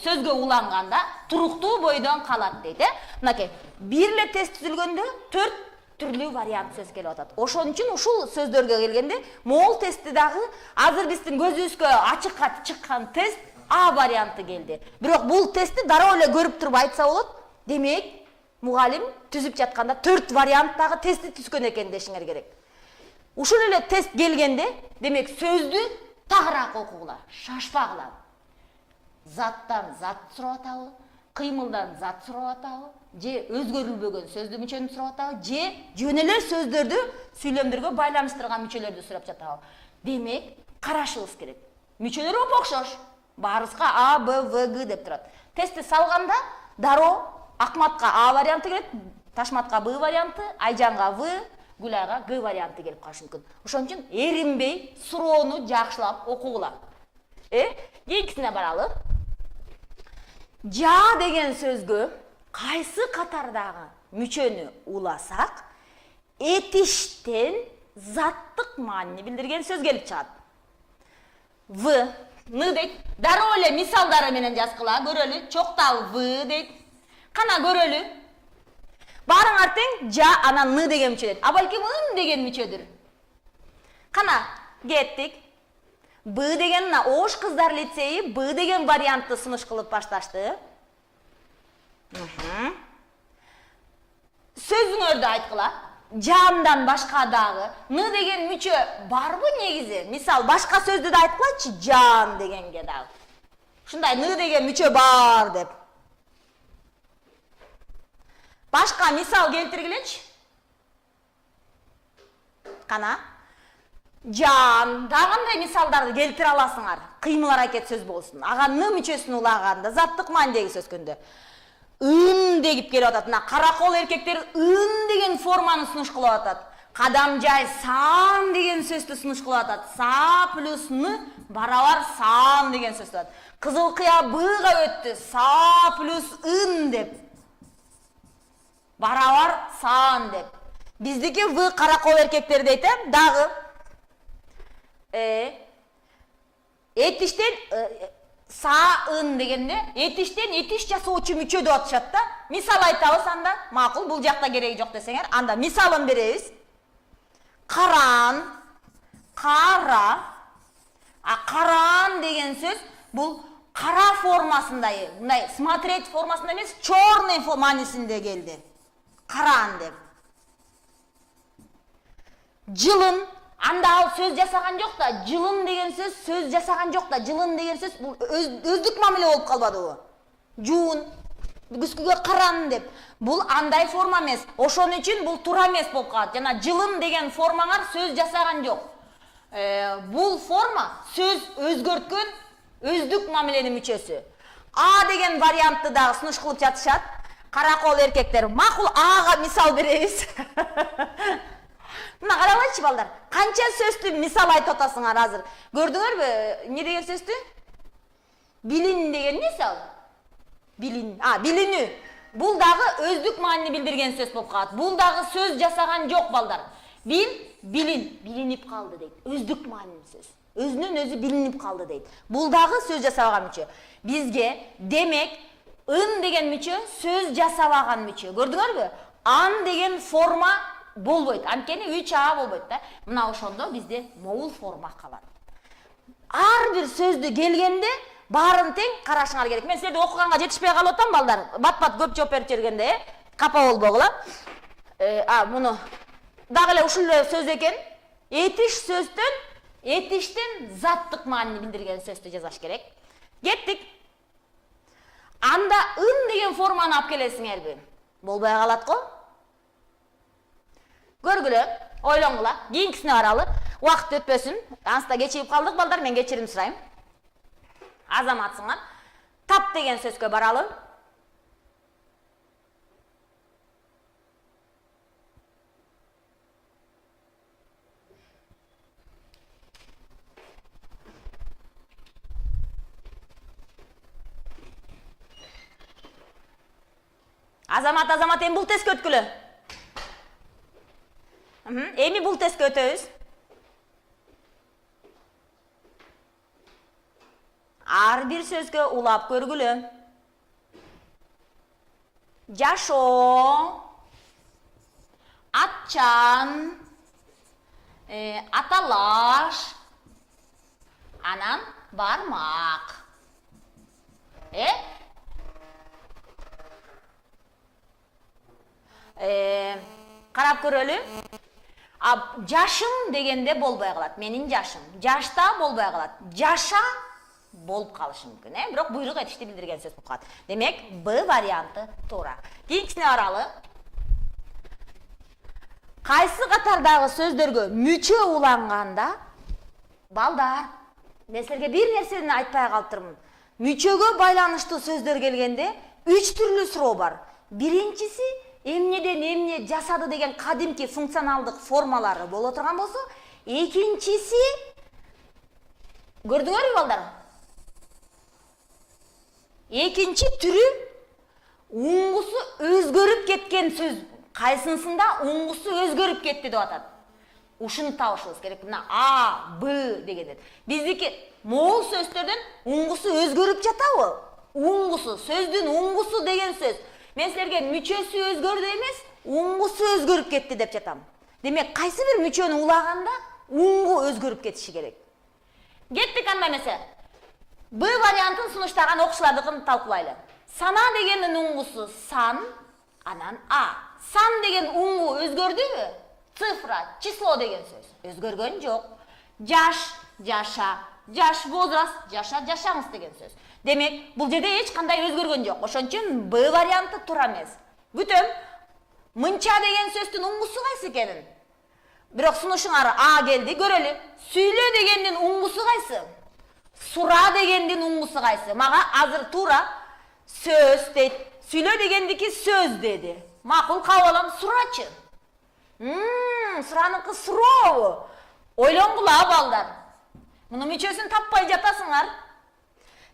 сөзгө уланганда туруктуу бойдон калат дейт, Мынакей, бир эле тест түзүлгөндө 4 түрлүү вариант сөз келип атат. Ошон үчүн ушул сөздөргө келгенде могул тести дагы азыр биздин көзүбүзгө ачыкка чыккан тест А варианты келди. Бирок бул тестти дароо эле көрүп туруп айтса болот. Демек, мугалим түзүп жатканда 4 варианттагы тестти түзгөн экен дешиңер керек. Ушул эле тест келгенде, демек сөздү тагыраак окугула, шашпагыла. Заттан зат сурап атабы, кыймылдан зат сурап атабы, же өзгөрүлбөгөн сөздү мүчөнү сурап атабы, же жөн эле сөздөрдү сүйлөмдөргө байланыштырган мүчөлөрдү сурап жатабы. Демек, карашыбыз керек. Мүчөлөр оп-окшош. Баарыбызга А, Б, В, Г деп турат. Тестти салганда дароо Акматка А варианты келет, Ташматка Б варианты, Айжанга В, Гүлайга Г варианты келип калышы мүмкүн. Ошон үчүн эринбей суроону жакшылап окугула. Кийинкисине баралы. Жа деген сөзгө кайсы катардагы мүчөнү уласак, этиштен заттык маани билдирген сөз келип чыгат. В, Н дейт. Дароо эле мисалдары менен жазгыла, көрөлү. Чоктал В дейт. Кана көрөлү. Барыңар тең жа анан Н деген мүчө дейт. А балким ын деген мүчөдүр. Кана кеттик. Б деген Ош кыздар лицейи Б деген вариантты сунуш кылып башташты. Сөзүңөрдү айткыла. Жандан башка дагы Н деген мүчө барбы негизи? Мисал башка сөздү да айткылачы, жан дегенге дагы. Ушундай Н деген мүчө бар деп. Башка мисал келтиргилечи. Кана. Жан, дагандай мисалдарды келтире аласыңар. Кыймыл аракет сөз болсун. Ага Н мүчөсүн улаганда, заттык маанидеги сөзгөндө. Ын деп келип атат. Мына каракол эркектер ын деген форманы сунуш кылып атат. Кадамжай сан деген сөздү сунуш кылып атат. Са плюс Н барабар сан деген сөз атат. Кызыл кыя Б-га өттү. Са плюс ын деп. Барабар сан деп. Биздики В каракол эркектер дейт, дагы этиштен са-ын дегенде этиштен этиш жасоочу мүчө деп атышат да. Мисал айтабыз анда, макул, бул жакта кереги жок десеңер, анда мисалын беребиз. Каран, кара. Каран деген сөз бул кара формасындай, мындай смотреть формасында эмес, черный маанисинде келди. Каран деп. Жылын, анда ал сөз жасаган жок да, жылын деген сөз жасаган жок да, жылын деген сөз бул өздүк мамиле болуп калбадыбы? Жуун, күзгүгө каран деп. Бул андай форма эмес. Ошон үчүн бул туура эмес болуп калат. Жана жылын деген формаңар сөз жасаган жок. Бул форма сөз өзгөрткөн өздүк мамиленин мүчөсү. А деген вариантты дагы сунуш кылып жатышат. Каракол эркектер, макул Ага мисал беребиз. Мына карабайчы балдар, канча сөздү мисал айтып атасыңар азыр. Көрдүңөрбү? Не деген сөздү? Билин деген мисал. Билин, билинүү. Бул дагы өздүк маанини билдирген сөз болуп калат. Бул дагы сөз жасаган жок балдар. Билинип калды дейт. Өздүк маанилүү сөз. Өзүнөн өзү билинип калды дейт. Бул дагы сөз жасабаган мүчө. Бизге демек ын деген мүчө сөз жасабаган мүчө. Көрдүңөрбү? Ан деген форма болбойт. Анткени 3А болбойт да. Мына ошондо бизде моул форма калат. Ар бир сөздү келгенде баарын тең карашыңар керек. Мен силерди окуганга жетишпей калып атам балдар. Бат-бат көп жооп берип жибергенде, капа болбогула. Муну дагы эле ушул сөз экен. Этиш сөздөн этиштен заттык маанини билдирген сөздү жазаш керек. Кеттик. Анда ын деген форманы алып келесиңерби? Болбой калат го. Көргүлө, ойлоңгула. Кийинкисине баралы. Убакыт өтпөсүн. Анста кечигип калдык балдар, мен кечирим сурайм. Азаматсыңар. Тап деген сөзгө баралы. Азамат, эми бул тестке өткүлө. Эми бул тестке өтөбүз. Ар бир сөзгө улап көргүлө. Жашоо, атчан, аталаш, анан бармак. Карап көрөлү. Жашым дегенде болбой калат. Менин жашым. Жашта болбой калат. Жаша болуп калышы мүмкүн, бирок буйрук этишти билдирген сөз болуп калат. Демек, Б варианты туура. Кийинкисине баралы. Кайсы катардагы сөздөргө мүчө уланганда, балдар, мен силерге бир нерсени айтпай калыптырмын. Мүчөгө байланыштуу сөздөр келгенде 3 түрлүү суроо бар. Биринчиси эмнеден эмне жасады деген кадимки функционалдык формалары боло турган болсо, экинчиси көрдүңөрбү балдар? Экинчи түрү уңгусу өзгөрүп кеткен сөз. Кайсынсында уңгусу өзгөрүп кетти деп атат. Ушуну табышыбыз керек. Мына А, Б дегенден. Биздики могул сөздөрдөн уңгусу өзгөрүп жатабы? Уңгусу, сөздүн уңгусу деген сөз. Мен силерге мүчөсү өзгөрдү эмес, уңгусу өзгөрүп кетти деп жатам. Демек, кайсы бир мүчөнү улаганда уңгу өзгөрүп кетиши керек. Кеттик анда эмесе. Б вариантын сунуштаган окуучулардыкын талкуулайлы. Сана дегендин уңгусу сан, анан А. Сан деген уңгу өзгөрдүбү? Цифра, число деген сөз. Өзгөргөн жок. Жаш, жаша, жаш возраст, жаша, жашаңыз деген сөз. Демек, бул жерде эч кандай өзгөргөн жок. Ошон үчүн Б варианты туура эмес. Бүтөм. Мынча деген сөздүн уңгусу кайсы экенин? Бирок сунушуңар А келди, көрөлү. Сүйлө дегендин уңгусу кайсы? Сура дегендин уңгусу кайсы? Мага азыр туура сөз дейт. Сүйлө дегендики сөз деди. Макул кабыл алам, сурачы. Сураныкы сурообу? Ойлонгула балдар. Муну мүчөсүн таппай жатасыңар.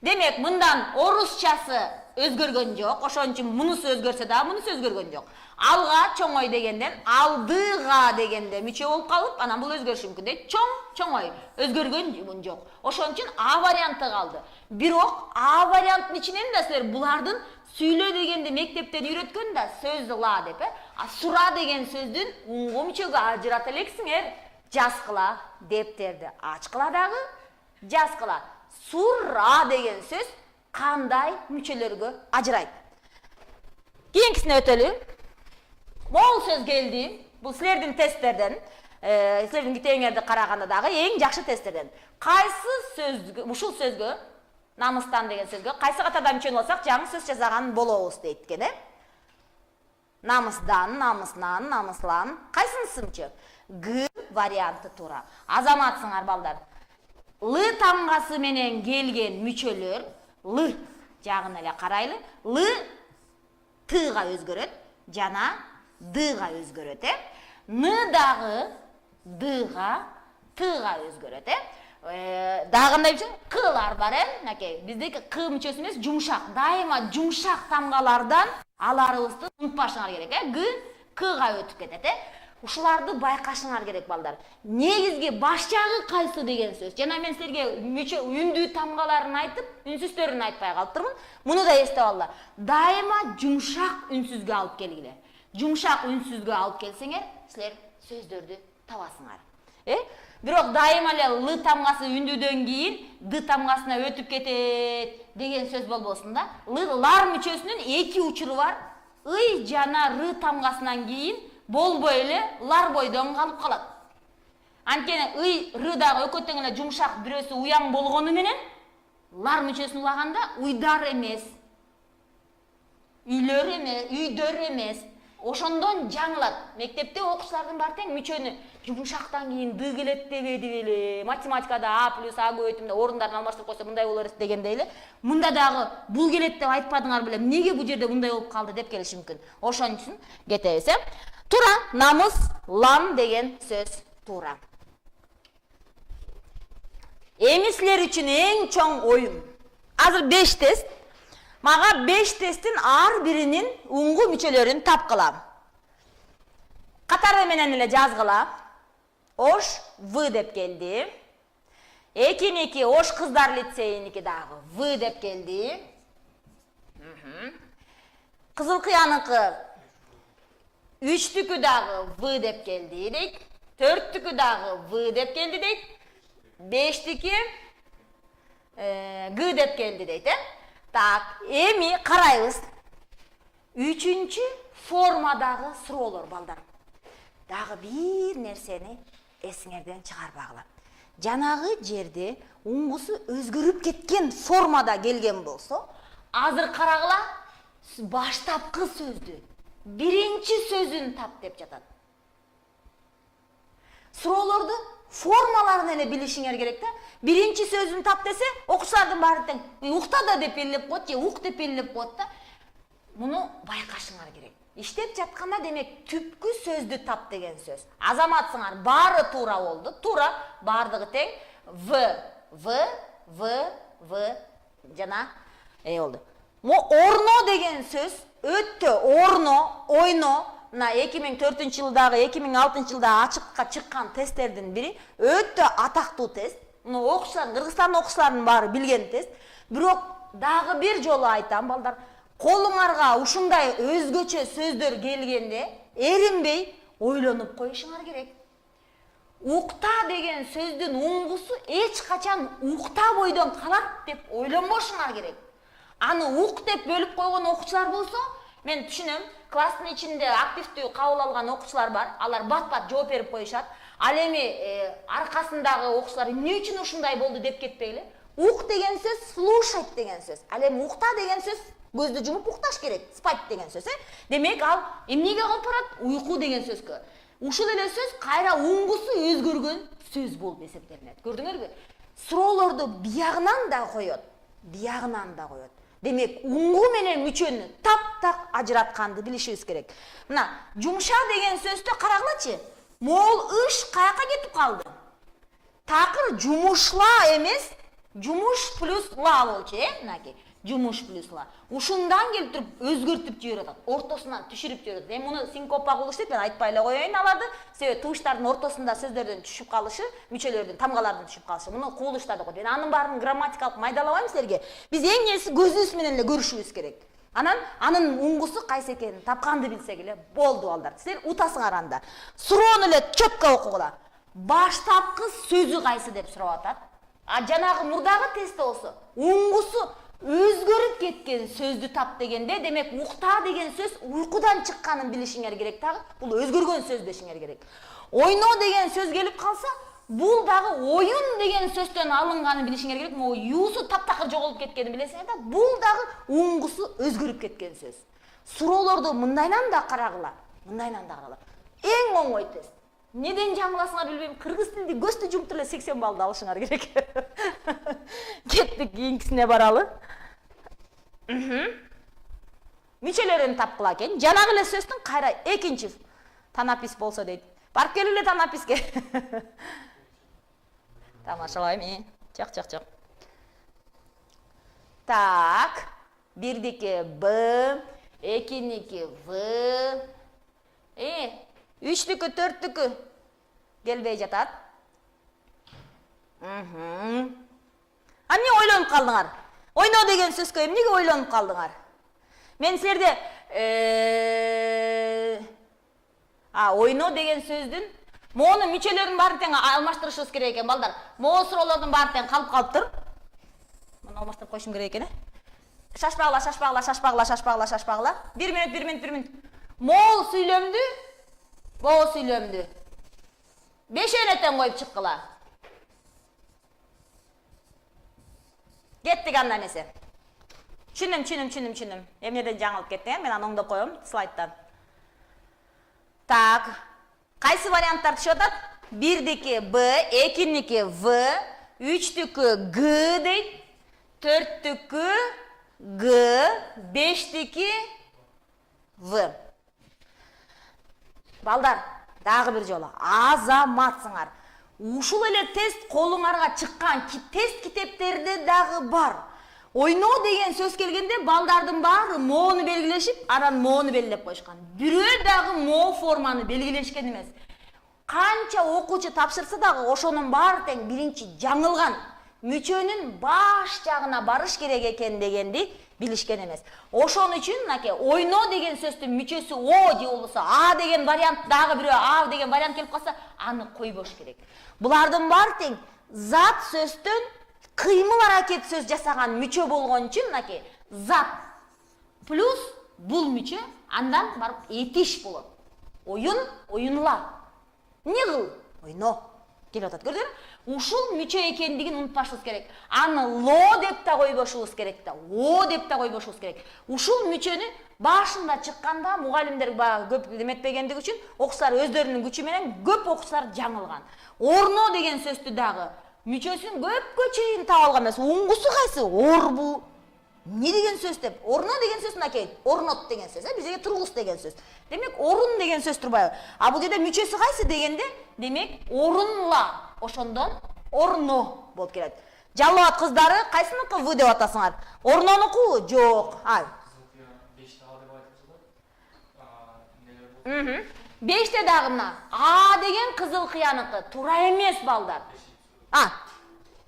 Демек, мындан орусчасы өзгөргөн жок. Ошон үчүн мунусу өзгөрсө да, мунусу өзгөргөн жок. Алга, чоңой дегенден алдыга дегенде мүчө болуп калып, анан бул өзгөрүшү мүмкүн дейт. Чоң, чоңой өзгөргөн жок. Ошон үчүн А варианты калды. Бирок А варианттын ичинен да силер булардын сүйлө дегенди мектептен үйрөткөн да сөз ла деп, сура деген сөздүн уңгу мүчөгө ажырата элексиңер. Жазкыла, дептерди ачкыла дагы, жазкыла. Сура деген сөз кандай мүчөлөргө ажырайт? Кийинкисине өтөлү. Могул сөз келди. Бул силердин тесттерден, силердин китебиңерди караганда дагы эң жакшы тесттерден. Кайсы сөзгө, ушул сөзгө, намыстан деген сөзгө, кайсы катардан мүчөнү болсак, жаңы сөз жасаган болобуз дейт экен, Намысдан, намыснан, намыслан. Кайсынысы мүчө? Г варианты туура. Азаматсыңар балдар. Л тамгасы менен келген мүчөлөр, Л жагына эле карайлы. Л Т-га өзгөрөт, жана Д-га өзгөрөт, Н дагы Д-га, Т-га өзгөрөт, Дагы кандай мүчө? К-лар бар, Биздеки К мүчөсү эмес, жумшак. Дайыма жумшак тамгалардан аларыбызды унутпашыңар керек, Г К-га өтүп кетет, Ушуларды байкашыңар керек балдар. Негизги башчагы кайсы деген сөз. Жана мен силерге мүчө үндүү тамгаларын айтып, үнсүздөрүн айтпай калыптырмын. Муну да эстеп алла. Дайыма жумшак үнсүзгө алып келгиле. Жумшак үнсүзгө алып келсеңер, силер сөздөрдү табасыңар. Бирок дайыма эле Л тамгасы үндүүдөн кийин Д тамгасына өтүп кетет деген сөз болбосун да. Лар мүчөсүнүн эки учуру бар. Ый жана Р тамгасынан кийин болбой эле лар бойдон калып калат. Анткени ый, Р дагы өкөтөң эле жумшак бирөөсү уяң болгону менен лар мүчөсүн улаганда уйдар эмес, үйлөр эмес, үйдөр эмес. Ошондон жаңылат. Мектепте окуучулардын бар тең мүчөнү жумшактан кийин Д келет дебеди беле. Математикада А плюс А көбөйтүмдө орундарын алмаштырып койсо мындай болор дегендей эле. Мында дагы бул келет деп айтпадыңар беле. Эмнеге бул жерде мындай болуп калды деп келиши мүмкүн. Ошон үчүн кетебиз, Туура, намыс, лам деген сөз туура. Эми силер үчүн эң чоң оюн. Азыр 5 тест. Мага 5 тесттин ар биринин уңгу мүчөлөрүн тапкыла. Катары менен эле жазгыла. Ош В деп келди. Экиники Ош кыздар лицейиники дагы В деп келди. Кызыл кыяныкы үчтүкү дагы В деп келди дейт. Төрттүкү дагы В деп келди дейт. Бештики Г деп келди дейт, Так, эми карайбыз. Үчүнчү формадагы суроолор балдар. дагы бир нерсени эсиңерден чыгарбагыла. Жанагы жерде уңгусу өзгөрүп кеткен формада келген болсо, азыр карагыла баштапкы сөздү, биринчи сөзүн тап деп жатат. Суроолорду формаларын эле билишиңер керек да. Биринчи сөзүн тап десе, окуучулардын баары тең уктада деп белгилеп коет же ук деп белгилеп коет да. Муну байкашыңар керек. Иштеп жатканда демек түпкү сөздү тап деген сөз. Азаматсыңар, баары туура болду. Туура, баардыгы тең. В жана болду. Орно деген сөз өтө орно, ойно. Мына 2004 жылдагы, 2006 жылдагы ачыкка чыккан тесттердин бири өтө атактуу тест. Муну окуучулар, Кыргызстан окуучуларынын баары билген тест. Бирок дагы бир жолу айтам, балдар, колуңарга ушундай өзгөчө сөздөр келгенде эринбей ойлонуп коюшуңар керек. Укта деген сөздүн уңгусу эч качан укта бойдон калат деп ойлонбошуңар керек. Аны ук деп бөлүп койгон окуучулар болсо, мен түшүнөм, класстын ичинде активдүү кабыл алган окуучулар бар, алар бат-бат жооп берип коюшат. Ал эми аркасындагы окуучулар эмне үчүн ушундай болду деп кетпейли. Ук деген сөз слушать деген сөз. Ал эми укта деген сөз көздү жумуп укташ керек, спать деген сөз, Демек ал эмнеге алып барат? Уйку деген сөзгө. Ушул эле сөз кайра уңгусу өзгөргөн сөз болуп эсептелинет. Көрдүңөрбү? Суроолорду биягынан да коет, биягынан да коет. Демек, уңгу менен мүчөнү таптак ажыратканды билишибиз керек. Мына, жумша деген сөздү карагылачы. Моол ыш каяка кетип калды? Такыр жумушла эмес, жумуш плюс ла болчу, мынакей. Жумуш плюс ла. Ушундан келип туруп өзгөртүп жиберет, ортосунан түшүрүп жиберет. Эми муну синкопа кылыш деп мен айтпай эле коеюн аларды. Себеби тубуштардын ортосунда сөздөрдөн түшүп калышы, мүчөлөрдүн, тамгалардын түшүп калышы. Муну куулуштарды коет. Мен анын баарын грамматикалык майдалабайм силерге. Биз эң элеси көзүбүз менен эле көрүшүбүз керек. Анан анын уңгусу кайсы экенин тапканды билсек эле болду балдар. Силер утасыңар анда. Суроону эле четко окугула. Баштапкы сөзү кайсы деп сурап атат. А жанагы мурдагы тестте болсо, уңгусу өзгөрүп кеткен сөздү тап дегенде, демек укта деген сөз уйкудан чыкканын билишиңер керек дагы. Бул өзгөргөн сөз дешиңер керек. Ойно деген сөз келип калса, бул дагы оюн деген сөздөн алынганын билишиңер керек. Могу юусу таптакыр жоголуп кеткенин билесиңер да, бул дагы уңгусу өзгөрүп кеткен сөз. Суроолорду мындайынан да карагыла, мындайынан да карагыла. Эң оңой тест. Неден жаңыласыңар билбейм, кыргыз тилди көздү жумуп эле 80 баллды алышыңар керек. Кеттик кийинкисине баралы. Мүчөлөрүн тапкыла экен. Жанагы эле сөздүн кайра экинчи танапис болсо дейт. Барып кел эле танаписке. Тамашалайм. Жак. Так, бирдики Б, экиники В. Үчтүкү, төрттүкү келбей жатат. Эмне ойлонуп калдыңар? Ойно деген сөзгө эмнеге ойлонуп калдыңар? Мен силерде ойно деген сөздүн мону мүчөлөрүн баарын тең алмаштырышыбыз керек экен, балдар. Могу суроолордун баары тең калыптыр. Муну алмаштырып коюшум керек экен, Шашпагыла. 1 минут. Моол сүйлөмдү, боо сүйлөмдү. 5 өнөтөн коюп чыккыла. Кеттик анда эмесе. Түшүнүм. Эмнеден жаңылып кеттим, мен аны оңдоп коем слайдтан. Так, кайсы варианттар түшүп атат? Бирдики Б, экиники В, үчтүкү Г дейт, төрттүкү Г, бештики В. Балдар, дагы бир жолу, азаматсыңар. Ушул эле тест колуңарга чыккан тест китептерде дагы бар. Ойно деген сөз келгенде балдардын баары моону белгилешип, анан моону белгилеп коюшкан. Бирөө дагы мо форманы белгилешкен эмес. Канча окуучу тапшырса дагы ошонун баары тең биринчи жаңылган. Мүчөнүн баш жагына барыш керек экен дегенди билишкен эмес. Ошон үчүн мынакей ойно деген сөздүн мүчөсү о же болбосо а деген вариант, дагы бирөө а деген вариант келип калса, аны койбош керек. Булардын баары тең зат сөздөн кыймыл аракет сөз жасаган мүчө болгон үчүн мынакей зат плюс бул мүчө андан барып этиш болот. Oyun, oyunla. Не кыл? Ойно. Келип атат, көрдүңөр? Ушул мүчө экендигин унутпашыбыз керек. Аны ло деп да койбошубуз керек да, о деп да койбошубуз керек. Ушул мүчөнү башында чыкканда мугалимдер көп деметпегендиги үчүн окуучулар өздөрүнүн күчү менен көп окуучулар жаңылган. Орно деген сөздү дагы мүчөсүн көпкө чейин таап алган эмес. Уңгусу кайсы? Орбу. Не деген сөз деп? Орно деген сөз мынакей. Орнот деген сөз. Бизге тургус деген сөз. Демек, орун деген сөз турбайбы? А бул жерде мүчөсү кайсы дегенде, демек, орунла. Ошондон орно болуп келет. Жалал абад кыздары кайсыныкы В деп атасыңар? Орнонуку? Жок. Беште дагы мына А деген кызыл кыяныкы. Туура эмес, балдар.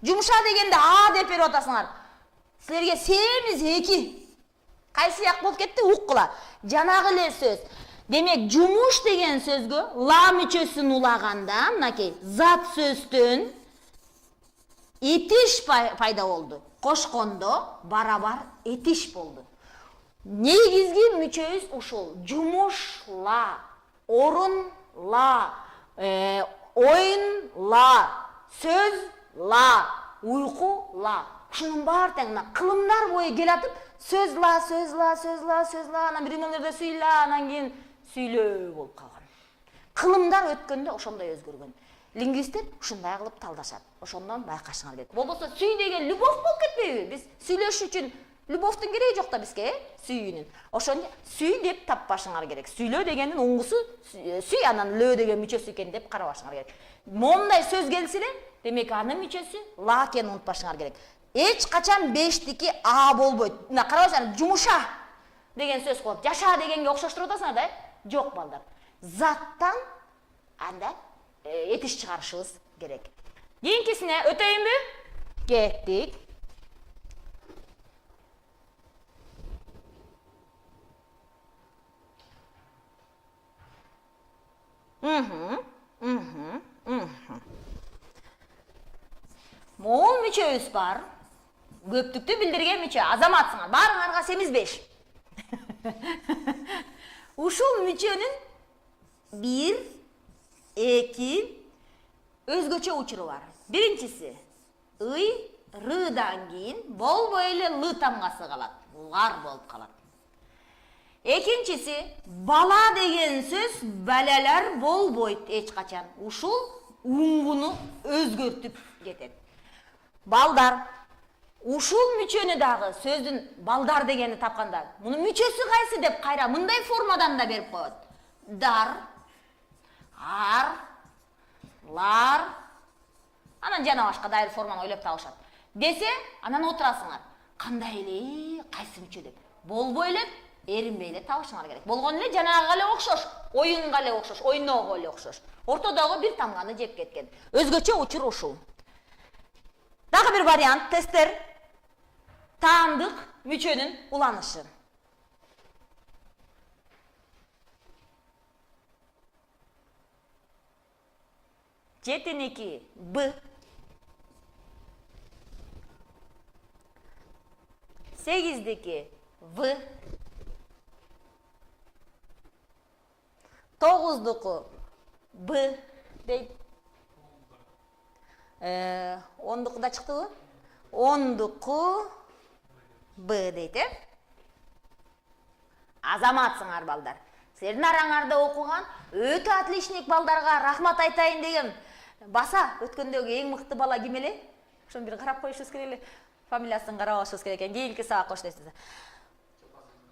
Жумша дегенде А деп берип атасыңар. Силерге семиз эки. Кайсы як болуп кетти? Уккула. Жанагы эле сөз. Демек, жумуш деген сөзгө ла мүчөсүн улаганда, мынакей, зат сөздөн этиш пайда болду. Кошкондо барабар этиш болду. Негизги мүчөбүз ушул. Жумушла, орунла, оюнла, сөзла, уйкула. Ушунун баары тең мына кылымдар бою келатып, сөзла, анан бир нерселерде сүйлө, анан кийин сүйлөө болуп калган. Кылымдар өткөндө ошондой өзгөргөн. Лингвисттер ушундай кылып талдашат. Ошондон байкашыңар керек. Болбосо сүй деген любовь болуп кетпейби? Биз сүйлөшүш үчүн любовтун кереги жок да бизге, сүйүүнүн. Ошондо сүй деп таппашыңар керек. Сүйлөө дегендин уңгусу сүй, анан лөө деген мүчөсү экен деп карабашыңар керек. Мондай сөз келсе эле, демек анын мүчөсү ла экенин унутпашыңар керек. Эч качан бештики А болбойт. Мына карабаңыздар, жумуша деген сөз коюп, жаша дегенге окшоштуруп атасыңар да? Жок, балдар. Заттан анда этиш чыгарышыбыз керек. Кийинкисине өтөйүнбү? Кеттик. Моол мүчөбүз бар. Көптүктү билдирген мүчө. Азаматсыңар. Баарыңарга семиз беш. Ушул мүчөнүн 1, 2 өзгөчө учуру бар. Биринчиси ый, рыдан кийин болбой эле л тамгасы калат. Лар болуп калат. Экинчиси бала деген сөз балалар болбойт эч качан. Ушул уңгуну өзгөртүп кетет. Балдар. Ушул мүчөнү дагы сөздүн балдар дегени тапканда, мунун мүчөсү кайсы деп кайра мындай формадан да берип коет. Дар, ар, лар, анан жана башка дайыр форманы ойлоп табышат. Десе, анан отурасыңар. Кандай эле, кайсы мүчө деп. Болбой эле, эринбей эле табышыңар керек. Болгон эле жанагыга эле окшош, оюнга эле окшош, ойного эле окшош. Ортодогу бир тамганы жеп кеткен. Өзгөчө учур ушул. Дагы бир вариант, тесттер. Таандык мүчөнүн уланышы. Жетиники Б. Сегиздики В. Тогуздуку Б дейт. Ондуку да чыктыбы? Ондуку Б дейт, Азаматсыңар, балдар. Силердин араңарда окуган өтө отличник балдарга рахмат айтайын деген. Баса өткөндөгү эң мыкты бала ким эле? Ошон бир карап коюшубуз керек эле. Фамилиясын карап алышыбыз керек экен. Кийинки сабак коштойсуз.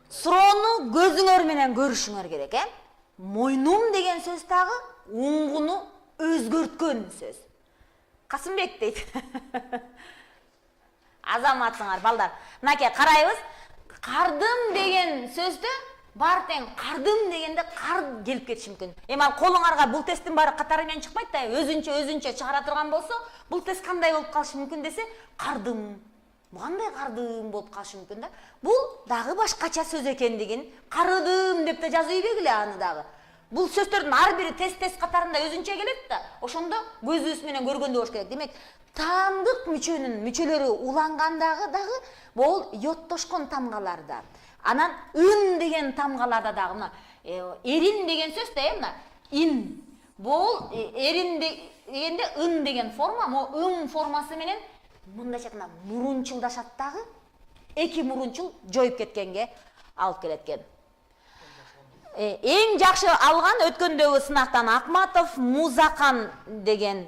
Суроону көзүңөр менен көрүшүңөр керек, Мойнум деген сөз дагы уңгуну өзгөрткөн сөз. Касымбек дейт. Азаматсыңар, балдар. Мынакей карайбыз. Кардым деген сөздө бар тең кардым дегенде кар келип кетиши мүмкүн. Ал колуңарга бул тесттин баары катары менен чыкпайт да, өзүнчө чыгара турган болсо, бул тест кандай болуп калышы мүмкүн десе, кардым. Кандай кардым болуп калышы мүмкүн да. Бул дагы башкача сөз экендигин карыдым деп да жазып ийбегиле аны дагы. Бул сөздөрдүн ар бири тест катарында өзүнчө келет да. Ошондо көзүбүз менен көргөндө болуш керек. Демек, таандык мүчөнүн мүчөлөрү улангандагы дагы бул йоттошкон тамгаларда. Анан ын деген тамгаларда дагы мына эрин деген сөз да мына ин. Бул эрин дегенде ын деген форма, мо ым формасы менен мындайча айтканда мурунчулдашат дагы. Эки мурунчул жоюп кеткенге алып келет экен. Эң жакшы алган өткөндөгү сынактан Акматов Музакан деген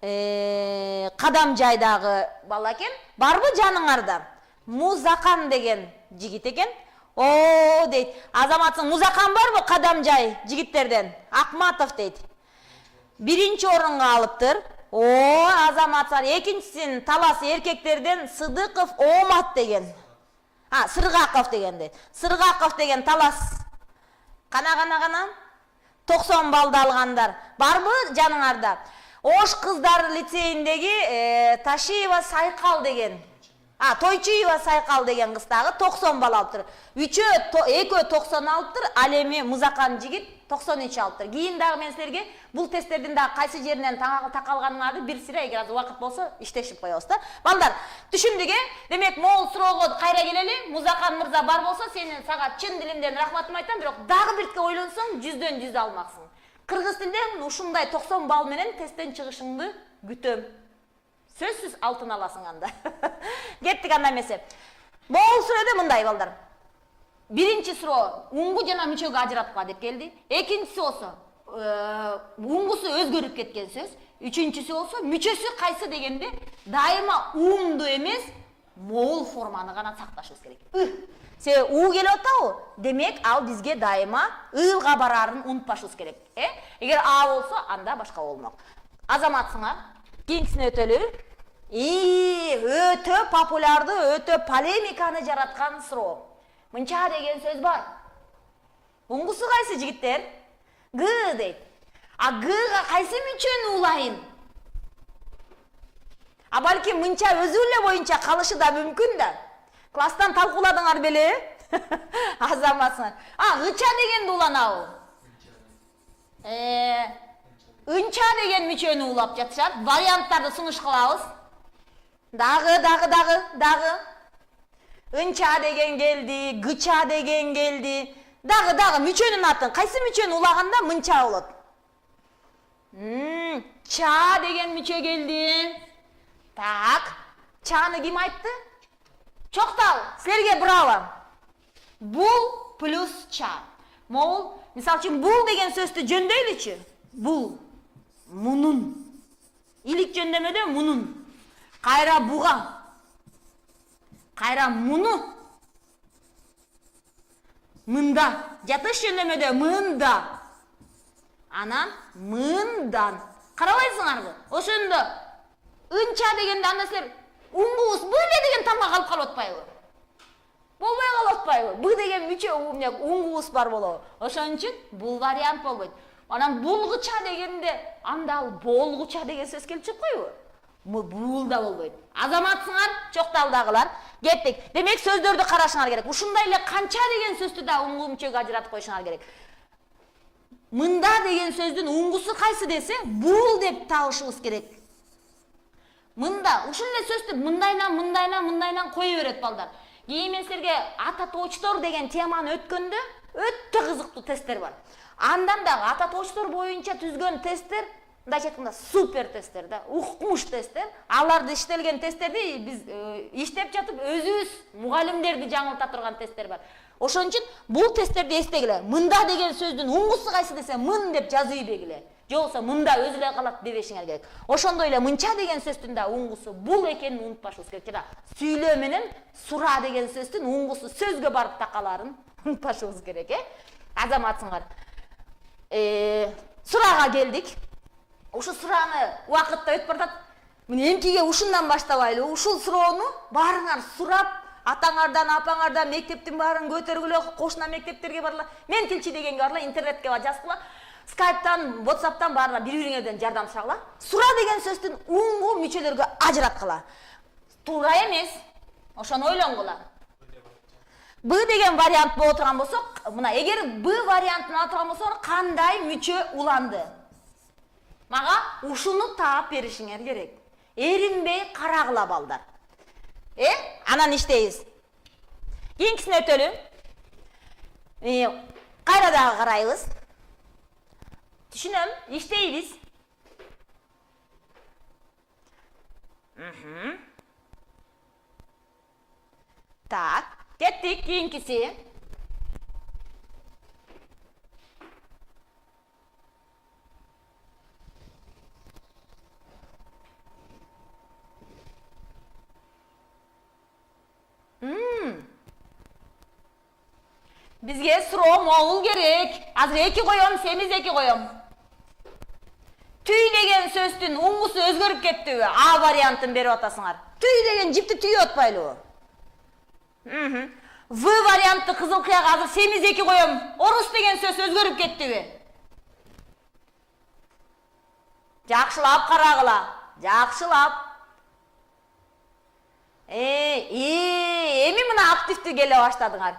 кадам жайдагы бала экен. Барбы жаныңарда? Музакан деген жигит экен. О дейт. Азаматсың Музакан барбы кадам жай жигиттерден? Акматов дейт. Биринчи орунга алыптыр. О, азаматсар. Экинчисин талас эркектерден Сыдыков Омат деген. Сыргаков деген дейт. Сыргаков деген талас. Кана 90 балды алгандар. Барбы жаныңарда? Ош кыздар лицейиндеги Ташиева Сайкал деген. Тойчуева Сайкал деген кыздагы 90 бал алыптыр. Экөө 90 алыптыр, ал эми Музакан жигит 93 алыптыр. Кийин дагы мен силерге бул тесттердин дагы кайсы жеринен такалганыңарды бир сире эгер азыр убакыт болсо иштешип коебуз да. Балдар, түшүндүк Демек, могул суроого кайра келели. Музакан мырза бар болсо, сага чын дилимден рахматымды айтам, бирок дагы бирке ойлонсоң 100дөн 100 алмаксың. Кыргыз тилинен ушундай 90 бал менен тесттен чыгышыңды күтөм. Сөзсүз алтын аласың анда. Кеттик анда эмесе. Могул сүрөдө мындай балдар. Биринчи суроо уңгу жана мүчөгө ажыраткыла деп келди. Экинчиси болсо уңгусу өзгөрүп кеткен сөз. Үчүнчүсү болсо мүчөсү кайсы дегенде дайыма уңду эмес, могул форманы гана сакташыбыз керек. Себеби у келип атабы? Демек, ал бизге дайыма ылга барарын унутпашыбыз керек. Эгер а болсо, анда башка болмок. Азаматсыңар, кийинкисине өтөлү. Өтө популярдуу, өтө полемиканы жараткан суроо. Мынча деген сөз бар. Уңгусу кайсы жигиттер? Г дейт. Гга кайсы мүчөнү улайын? Балки мынча өзү эле боюнча калышы да мүмкүн да. Класстан талкууладыңар беле? Азаматсыңар. Ыча дегенди уланабы? Ынча деген мүчөнү улап жатышат. Варианттарды сунуш кылабыз. Дагы. Ынча деген келди, гыча деген келди. Дагы мүчөнүн атын. Кайсы мүчөнү улаганда мынча болот? Ча деген мүчө келди. Так, чаны ким айтты? Чоктал, силерге браво. Бул плюс ча. Могул, мисалы үчүн бул деген сөздү жөндөйлүчү. Бул, мунун. Илик жөндөмөдө мунун. Кайра буга. Кайра муну. Мында. Жатыш жөндөмөдө мында. Анан мындан. Карабайсыңарбы? Ошондо ынча дегенде анда силер уңгубуз бу эле деген тамга калып атпайбы? Болбой калып атпайбы? Бу деген мүчө уңгубуз бар болобу. Ошон үчүн бул вариант болбойт. Анан булгыча дегенде анда ал болгуча деген сөз келип чыгып койбу? Бул да болбойт. Азаматсыңар, чокталдагылар. Кеттик. Демек, сөздөрдү карашыңар керек. Ушундай эле канча деген сөздү да уңгу мүчөгө ажыратып коюшуңар керек. Мында деген сөздүн уңгусу кайсы десе, бул деп табышыбыз керек. Мында, ушул эле сөздү мындайынан кое берет балдар. Кийин мен силерге ата точтор деген теманы өткөндө өтө кызыктуу тесттер бар. Андан дагы ата точтор боюнча түзгөн тесттер, мындайча айтканда супер тесттер да, укмуш тесттер. Аларды иштелген тесттерди биз иштеп жатып өзүбүз мугалимдерди жаңылта турган тесттер бар. Ошон үчүн бул тесттерди эстегиле. Мында деген сөздүн уңгусу кайсы десе, мын деп жазып ийбегиле. Же болсо мында өзү эле калат дебешиңер керек. Ошондой эле мынча деген сөздүн да уңгусу бул экенин унутпашыбыз керек. Жана сүйлөө менен сура деген сөздүн уңгусу сөзгө барып такаларын унутпашыбыз керек, Азаматсыңар. Сурага келдик. Ушул сураны убакытта өтүп баратат. Мына эмкиге ушундан баштабайлы. Ушул суроону баарыңар сурап, атаңардан, апаңардан мектептин баарын көтөргүлө, кошуна мектептерге барла. Мен тилчи дегенге барла, интернетке жазгыла. Скайптан, WhatsApp'тан баарына бири-бириңерден жардам сурагыла. Сура деген сөздүн уңгу мүчөлөргө ажыраткыла. Туура эмес. Ошону ойлонгула. Б деген вариант боло турган болсо, мына эгер Б вариантын ала турган болсо, кандай мүчө уланды? Мага ушуну таап беришиңер керек. Эринбей карагыла балдар. Анан иштейбиз. Кийинкисине өтөлү. Кайра дагы карайбыз. Түшүнөм, иштейбиз. Так, кеттик кийинкиси. Бизге суроо могул керек. Азыр 2 коем, сemiz 2 коем. Түй деген сөздүн уңгусу өзгөрүп кеттиби? А вариантын берип атасыңар. Түй деген жипти түйүп атпайлыбы? В вариантты кызыл кыяга азыр semiz 2 коем. Орус деген сөз өзгөрүп кеттиби? Жакшылап карагыла. Жакшылап. Эми мына активдүү келе баштадыңар.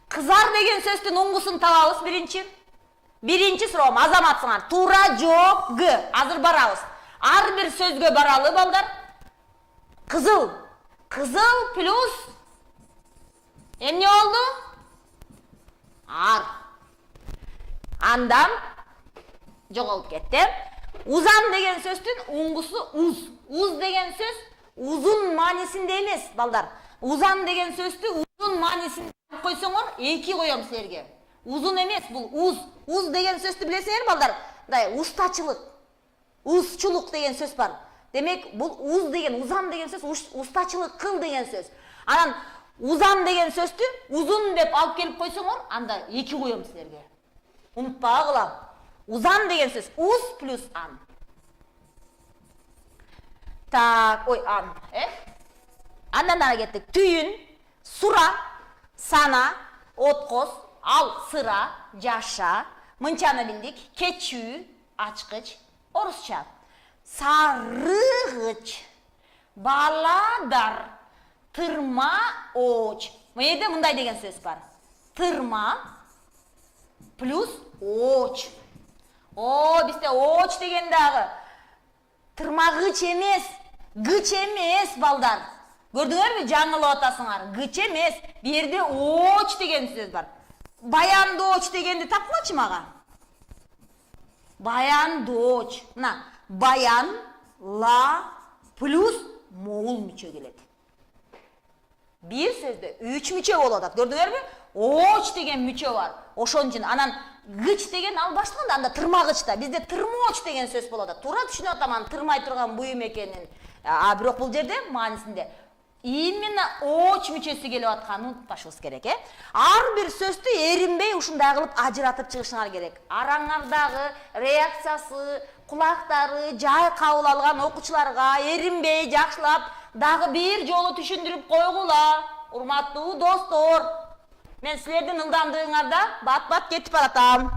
Кызар деген сөздүн уңгусун табабыз биринчи суроом азаматсыңар. Туура жооп Г. Азыр барабыз. Ар бир сөзгө баралы балдар. Кызыл. Кызыл плюс эмне болду? Ар. Андан жоголуп кетти. Узан деген сөздүн уңгусу уз. Уз деген сөз узун маанисинде эмес, балдар. Узан деген сөздү узун маанисинде койсоңор 2 коем силерге. Узун эмес, бул уз. Уз деген сөздү билесиңер, балдар? Мындай устачылык, узчулук деген сөз бар. Демек, бул уз деген, узан деген сөз устачылык кыл деген сөз. Анан узан деген сөздү узун деп алып келип койсоңор, анда 2 коем силерге. Унутпагыла. Узан деген сөз уз плюс ан. Так, ан, Андан ары кеттик. Түйүн, сура, сана, откос, ал, сыра, жаша, мынчаны билдик, кечүү, ачкыч, орусча. Сарыгыч, баладар, тырма, оч. Мына жерде мындай деген сөз бар. Тырма плюс оч. Бизде оч деген дагы тырмагыч эмес, гыч эмес, балдар. Көрдүңөрбү, жаңылып атасыңар. Гыч эмес, бу жерде оч деген сөз бар. Баяндооч дегенди тапкылачы мага. Баяндооч. Мына, баян, ла плюс моул мүчө келет. Бир сөздө 3 мүчө болуп атат. Көрдүңөрбү? Оч деген мүчө бар. Ошон үчүн анан гыч деген ал баштаганда анда тырмагычта. Бизде тырмооч деген сөз болуп атат. Туура түшүнүп атаман, тырмай турган буюм экенин. Бирок бул жерде маанисинде именно оч мүчөсү келип атканын унутпашыбыз керек, Ар бир сөздү эринбей ушундай кылып ажыратып чыгышыңар керек. Араңардагы реакциясы, кулактары жай кабыл алган окуучуларга эринбей, жакшылап дагы бир жолу түшүндүрүп койгула. Урматтуу достор, мен силердин ылдамдыгыңарда бат-бат кетип баратам.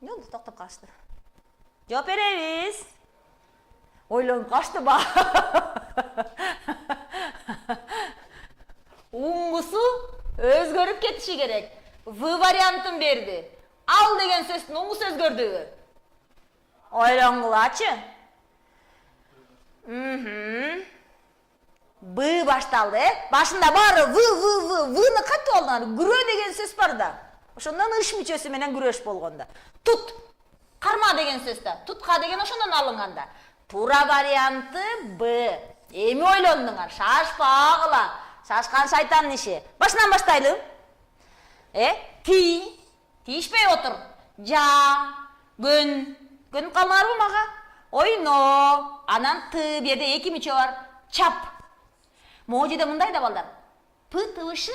Ne oldu? Toktop kaçtı. Cevap veririz. Ойлонуп kaçtı ba. Уңгусу өзгөрүп кетиши керек. В вариантын берди. Ал деген сөздүн уңгусу өзгөрдүбү? Ойлонгулачы. Б башталды, Башында баары Вны кантип алдыңар? Күрө деген сөз бар да. Ошондон ыш мүчөсү менен күрөш болгондо. Тут, карма деген сөз да. Тутка деген ошондон алынганда. Туура варианты Б. Эми ойлондуңар, шашпагыла. Шашкан шайтандын иши. Башынан баштайлы. Ти, тийишпей отур. Жа, көн. Көнүп калмаңарбы мага? Ойно. Анан ты, бу жерде 2 мүчө бар. Чап. Могу жерде мындай да балдар. П тыбышы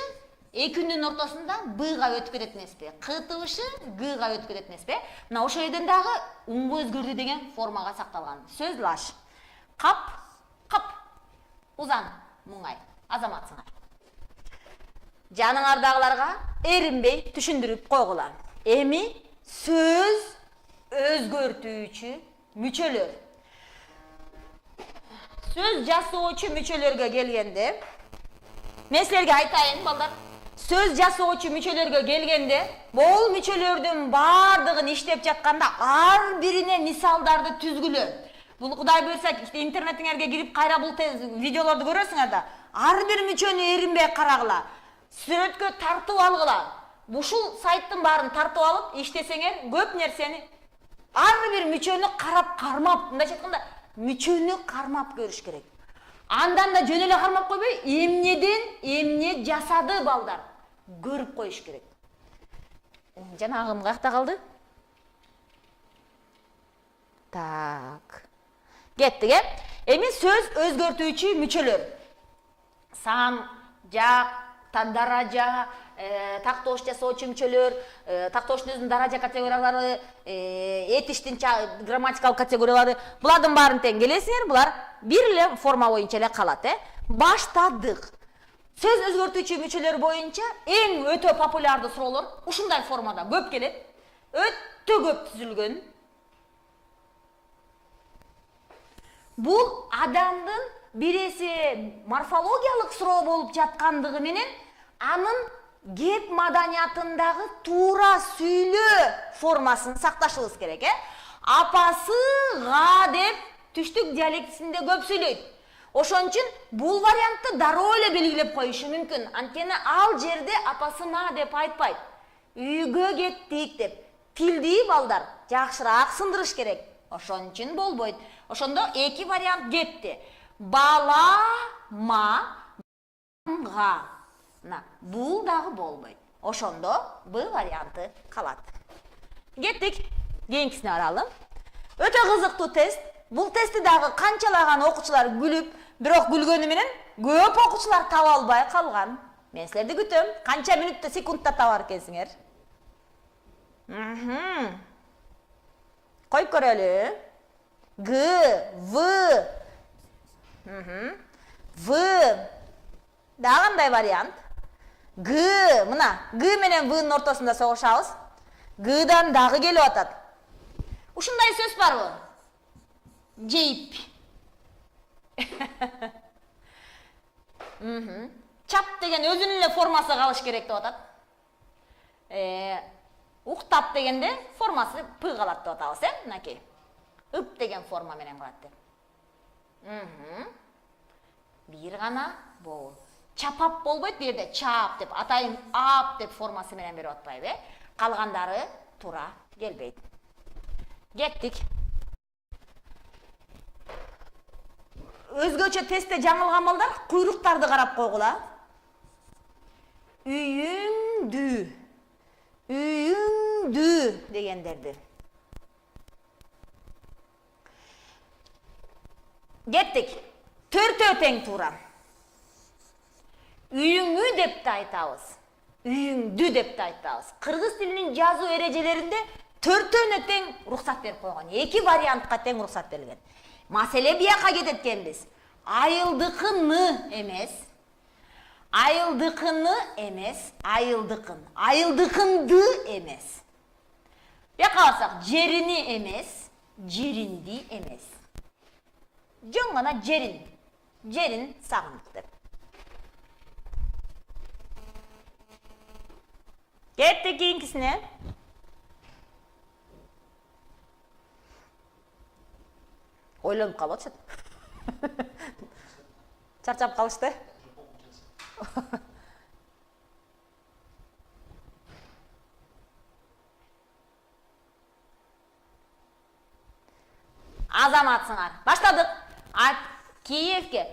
экүнүн ортосунда Б-га өтүп кетет эмеспи? К тыбышы Г-га өтүп кетет эмеспи? Мына ошол жерден дагы уңгу өзгөрдү деген формага сакталган. Сөз лаш. Кап, кап. Узан, муңай. Азаматсыңар. Жаныңардагыларга эринбей түшүндүрүп койгула. Эми сөз өзгөртүүчү мүчөлөр. Сөз жасоочу мүчөлөргө келгенде, мен силерге айтайын, балдар. сөз жасоочу мүчөлөргө келгенде, бул мүчөлөрдүн бардыгын иштеп жатканда ар бирине мисалдарды түзгүлө. Бул Кудай буйрса интернетиңерге кирип кайра бул видеолорду көрөсүңөр да, ар бир мүчөнү эринбей карагыла. Сүрөткө тартып алгыла. Ушул сайттын баарын тартып алып иштесеңер көп нерсени ар бир мүчөнү карап кармап, мындайча айтканда, мүчөнү кармап көрүш керек. Андан да жөн эле кармап койбой, эмнеден эмне жасады балдар көрүп коюш керек. Жанагым каякта калды? Так. Кеттик, Эми сөз өзгөртүүчү мүчөлөр. Сан, жак, даража, тактоош жасоочу мүчөлөр, тактооштун өзүнүн даража категориялары, этиштин грамматикалык категориялары, булардын баарын тең келесиңер, булар бир эле форма боюнча эле калат, Баштадык. Сөз өзгөртүүчү мүчөлөр боюнча эң өтө популярдуу суроолор ушундай формада көп келет. Өтө көп түзүлгөн. Бул адамдын биреси морфологиялык суроо болуп жаткандыгы менен анын кеп маданиятындагы туура сүйлөө формасын сакташыбыз керек, Апасы га деп түштүк диалектисинде көп сүйлөйт. Ошон үчүн бул вариантты дароо эле белгилеп коюшу мүмкүн. Анткени ал жерде апасы ма деп айтпайт. Үйгө кеттик деп. Тилди балдар жакшыраак сындырыш керек. Ошон үчүн болбойт. Ошондо эки вариант кетти. Бала ма га. Бул дагы болбойт. Ошондо Б варианты калат. Кеттик. Кийинкисине баралы. Өтө кызыктуу тест. Бул тестти дагы канчалаган окуучулар күлүп, бирок күлгөнү менен көп окуучулар таба албай калган. Мен силерди күтөм. Канча мүнөттө, секундта табар экенсиңер? Коюп көрөлү. Г, В. В. Дагы кандай вариант? Г, мына, Г менен В'нын ортосунда согушабыз. Г'дан дагы келип атат. Ушундай сөз барбы? Жейп. Чап деген өзүнүн эле формасы калыш керек деп атат. Уктап дегенде формасы П калат деп атабыз, Мынакей. Ып деген форма менен калат деп. Бир гана болу. Чапап болбойт, бу жерде чап деп, атайын ап деп формасы менен берип атпайбы, Калгандары туура келбейт. Кеттик. Өзгөчө тестте жаңылган балдар куйруктарды карап койгула. Үйүңдү. Үйүңдү дегендерди. Кеттик. Төртөө тең туура. Үйүңү деп да айтабыз. Үйүңдү деп да айтабыз. Кыргыз тилинин жазуу эрежелеринде төртөөнө тең уруксат берип койгон. Эки вариантка тең уруксат берилген. Маселе бияка кетет экенбиз. Айылдыкыны эмес. Айылдыкыны эмес, айылдыкын. Айылдыкынды эмес. Бияка барсак, жерини эмес, жеринди эмес. Жөн гана жерин. Жерин сагындык деп. Кеттик кийинкисине. Ойлонуп калып атышат. Чарчап калышты. Азаматсыңар. Баштадык. Киевке.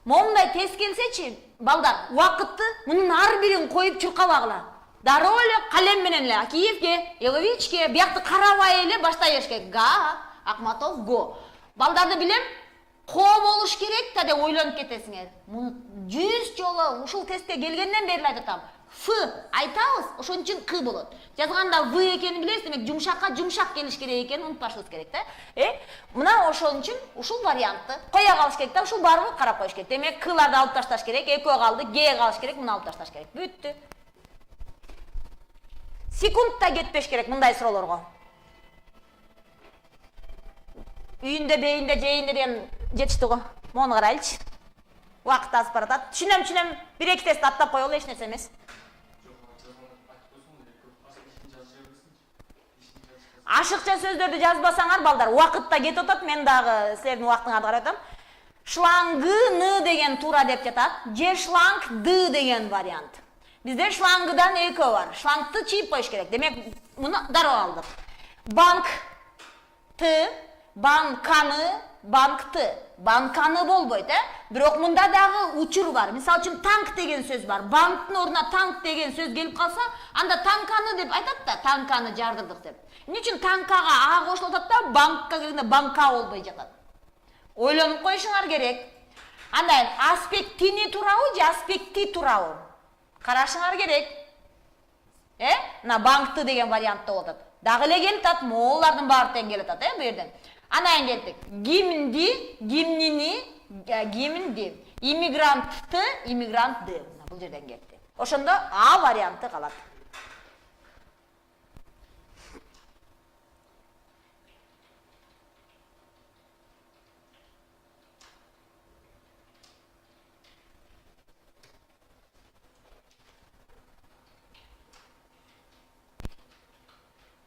Момундай тест келсечи, балдар, убакытты мунун ар бирин коюп чуркабагыла. Дароо эле калем менен эле Киевке, Еловичке, биякты карабай эле баштай бериш керек. Га, Акматов го. Балдарды билем, ко болуш керек да деп ойлонуп кетесиңер. Муну 100 жолу ушул тестке келгенден бери айтам. Ф айтабыз, ошон үчүн К болот. Жазганда В экенин билесиз, демек жумшакка жумшак келиш керек экенин унутпашыбыз керек да. Мына ошон үчүн ушул вариантты кое калыш керек да, ушул баарын карап коюш керек. Демек Кларды алып ташташ керек, экөө калды, Г калыш керек, муну алып ташташ керек. Бүттү. Секундта кетпеш керек мындай суроолорго. Үйүндө, бейинде, жейинде деген жетишти го. Мону карайлычы. Убакыт азып баратат. Түшүнөм, 1-2 тест аттап коелу, эч нерсе эмес. Ашыкча сөздөрдү жазбасаңар балдар, убакытта кетип атат. Мен дагы силердин убактыңарды карап атам. Шлангыны деген туура деп жатат. Же шлангды деген вариант. Бизде шлангыдан экөө бар. Шлангты чийип коюш керек. Демек, муну дароо алдык. Банкты, банканы, банкты. Банканы болбойт, Бирок мында дагы учур бар. Мисалы үчүн танк деген сөз бар. Банктын ордуна танк деген сөз келип калса, анда танканы деп айтат да, танканы жардырдык деп. Эмне үчүн танкага а кошулуп атат да, банкка келгенде банка болбой жатат. Ойлонуп коюшуңар керек. Андан аспектини туурабы же аспекти туурабы? Карашыңар керек. Мына банкты деген вариантта болуп атат. Дагы эле келип атат, моолардын баары тең келип атат, бу жерден. Анан келдик. Гимнди, гимнини, гимнди. Иммигрантты, иммигрантды. Бул жерден кетти. Ошондо А варианты калат.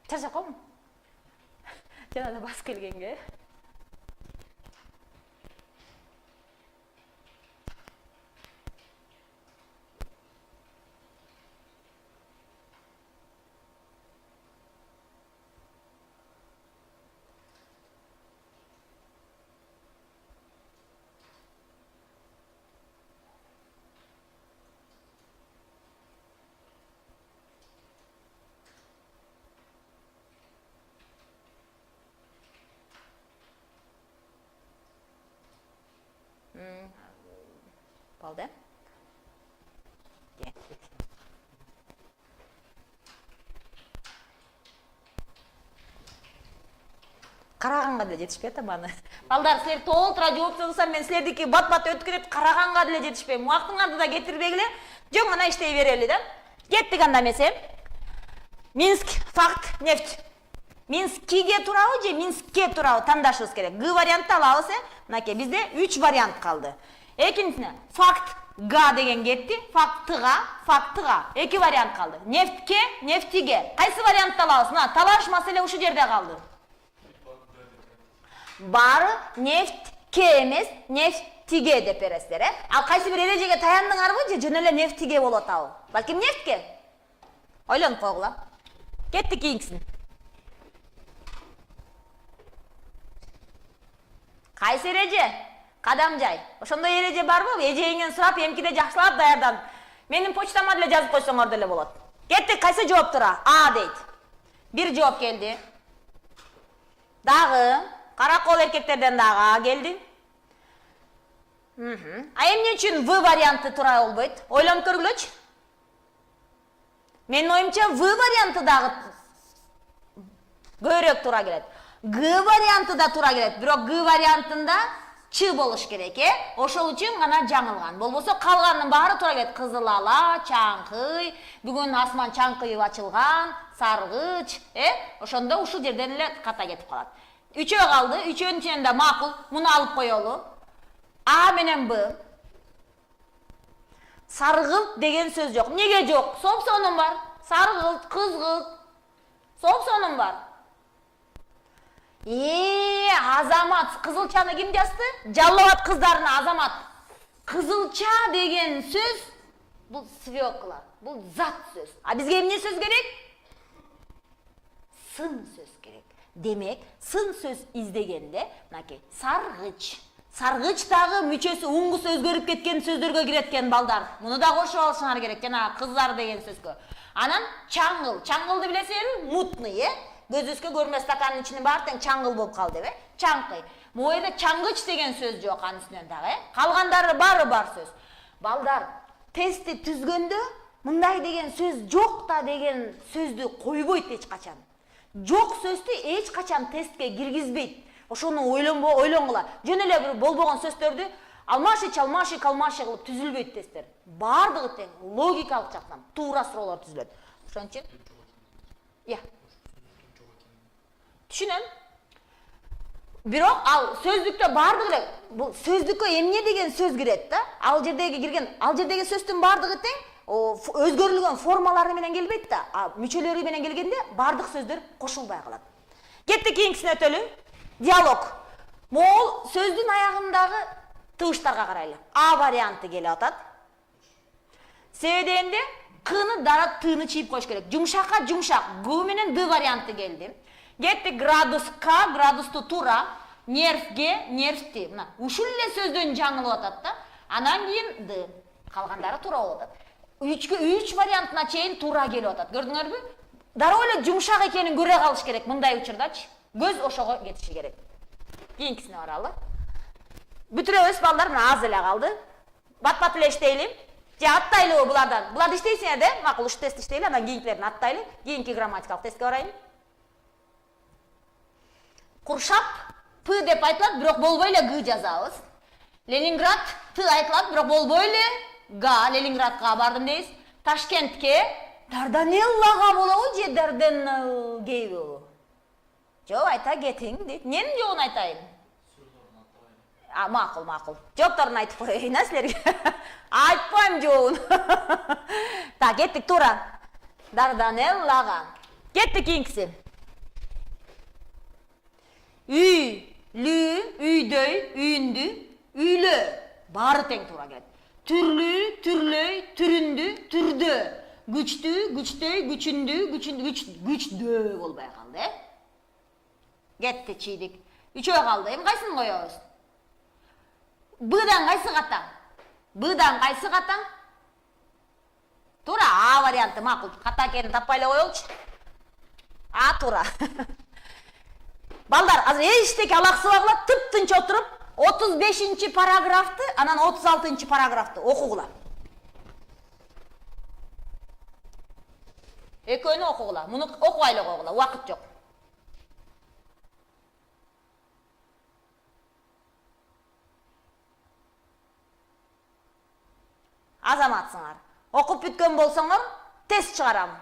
Чарчап калдым. Жана да бас келгенге. Balda. Караганга деле жетишпей атам аны. Балдар, силер толтура жооп жазсам, мен силердики бат-бат өтүп кетет, караганга деле жетишпейм. Убактыңарды да кетирбегиле, жөн гана иштей берели да. Кеттик анда эмесе. Минск, факт, нефть. Минскиге туурабы же Минскке туурабы тандашыбыз керек. Г вариантты алабыз, мынакей бизде 3 вариант калды. Экинчисине факт га деген кетти, фактыга 2 вариант калды. Нефтке, нефтиге. Кайсы вариантты алабыз? Мына талаш маселе ушул жерде калды. Бары нефтке эмес, нефтиге деп бересиздер, Ал кайсы бир эрежеге таяндыңарбы же жөн эле нефтиге болот атабы? Балким нефтке. Ойлонуп койгула. Кеттик кийинкисине. Кайсы эреже? Кадам жай. Ошондой эреже барбы? Эжеңден сурап, эмкиде жакшылап даярдан. Менин почтама деле жазып койсоңор деле болот. Кеттик, кайсы жооп тура? А дейт. Бир жооп келди. Дагы каракол эркектерден дагы А келди. А эмне үчүн В варианты туура болбойт? Ойлонуп көргүлөчү. Менин оюмча В варианты дагы көбүрөөк туура келет. Г варианты да туура келет, бирок Г вариантында Ч болуш керек, Ошол үчүн гана жаңылган. Болбосо калганын баары туура келет. Кызыл ала, чаңкый, бүгүн асман чаңкыйып ачылган, саргыч, Ошондо ушул жерден эле ката кетип калат. Үчөө калды, үчөөнүн ичинен да макул. Муну алып коелу. А менен Б. Саргылт деген сөз жок. Неге жок? Сопсонун бар. Саргылт, кызгылт. Сопсонун бар. Азамат, кызылчаны ким жазды? Жаллабат кыздарына Азамат. Кызылча деген сөз бул свекла, бул зат сөз. А бизге эмне сөз керек? Сын сөз керек. Демек, сын сөз издегенде, мынакей, саргыч. Саргыч дагы мүчөсү уңгус өзгөрүп кеткен сөздөргө кирет экен балдар. Муну да кошуп алышыңар керек, жана кыздар деген сөзгө. Анан чаңгыл. Чаңгылды билесиңерби? Мутный, Көзөскө көрмөс стакандын ичинин баары тең чаңгыл болуп калды, Чаңкый. Могу жерде чаңгыч деген сөз жок анын үстүнөн дагы, Калгандары баары бар сөз. Балдар, тестти түзгөндө мындай деген сөз жок да деген сөздү койбойт эч качан. Жок сөздү эч качан тестке киргизбейт. Ошону ойлонгула. Жөн эле бир болбогон сөздөрдү алмаши кылып түзүлбөйт тесттер. Бардыгы тең логикалык жактан туура суроолор түзүлөт. Ошон үчүн түшүнөм. Бирок ал сөздүктө бардыгы эле бул сөздүккө эмне деген сөз кирет да? Ал жердеги сөздүн бардыгы тең өзгөрүлгөн формалары менен келбейт да. Мүчөлөрү менен келгенде бардык сөздөр кошулбай калат. Кеттик кийинкисине өтөлү. Диалог. Могул сөздүн аягындагы тыбыштарга карайлы. А варианты келип атат. Себебинде кыны дара тыны чийип коюш керек. Жумшакка жумшак. Г менен Д варианты келди. Кеттик градус К, градусту тура, нервге, нервти. Мына ушул эле сөздөн жаңылып атат да. Анан кийин Д. Калгандары тура болуп атат. 3 вариантына чейин тура келип атат. Көрдүңөрбү? Дароо эле жумшак экенин көрө калыш керек мындай учурдачы. Көз ошого кетиши керек. Кийинкисине баралы. Бүтүрөбүз балдар, мына аз эле калды. Бат-бат эле иштейли. Же аттайлыбы булардан? Буларды иштейсиңер да? Макул, ушу тест иштейли, анан кийинкилерин аттайлы. Кийинки грамматикалык тестке барайын. Куршап П деп айтылат, бирок болбой эле Г жазабыз. Ленинград Т айтылат, бирок болбой эле Г, Ленинградга бардым дейсиз. Ташкентке Дарданеллага болобу же Дарданеллге болобу? Жок, айта кетиң дейт. Эмненин жообун айтайын? Макул, макул. Жоопторун айтып коеюн а силерге. Айтпайм жообун. Так, кеттик тура. Дарданеллага. Кеттик кийинкиси. Үй, лүү, үйдөй, үйүндү, үйлө. Баары тең туура келет. Түрлүү, түрлөй, түрүндү, түрдө. Күчтүү, күчтөй, күчүндү, күчдө болбой калды. Кетти чийдик. Үчөө калды. Эми кайсын коебуз? Б'дан кайсы ката? Б'дан кайсы ката? Тура, А варианты макул. Ката экенин таппай эле коелучу. А тура. Балдар, азыр эчтеке алаксыбай кылат, тып-тынч отуруп, 35-чи параграфты, анан 36-чы параграфты окугула. Экөөнү окугула. Муну окубай эле койгула, убакыт жок. Азаматсыңар. Окуп бүткөн болсоңор, тест чыгарам.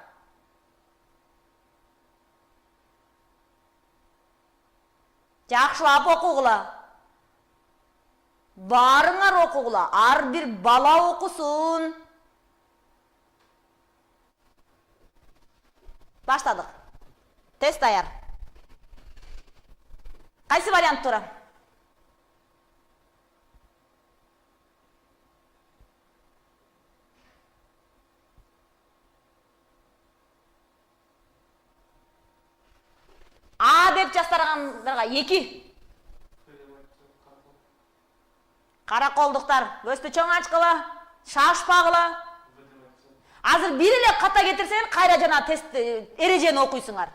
Жакшылап окугула. Баарыңар окугула. Ар бир бала окусун. Баштадык. Тест даяр. Кайсы вариант тура? А деп жастаргандарга 2. Караколдуктар, көздү чоң ачкыла, шашпагыла. Азыр бир эле ката кетирсеңер, кайра жана тест эрежени окуйсуңар.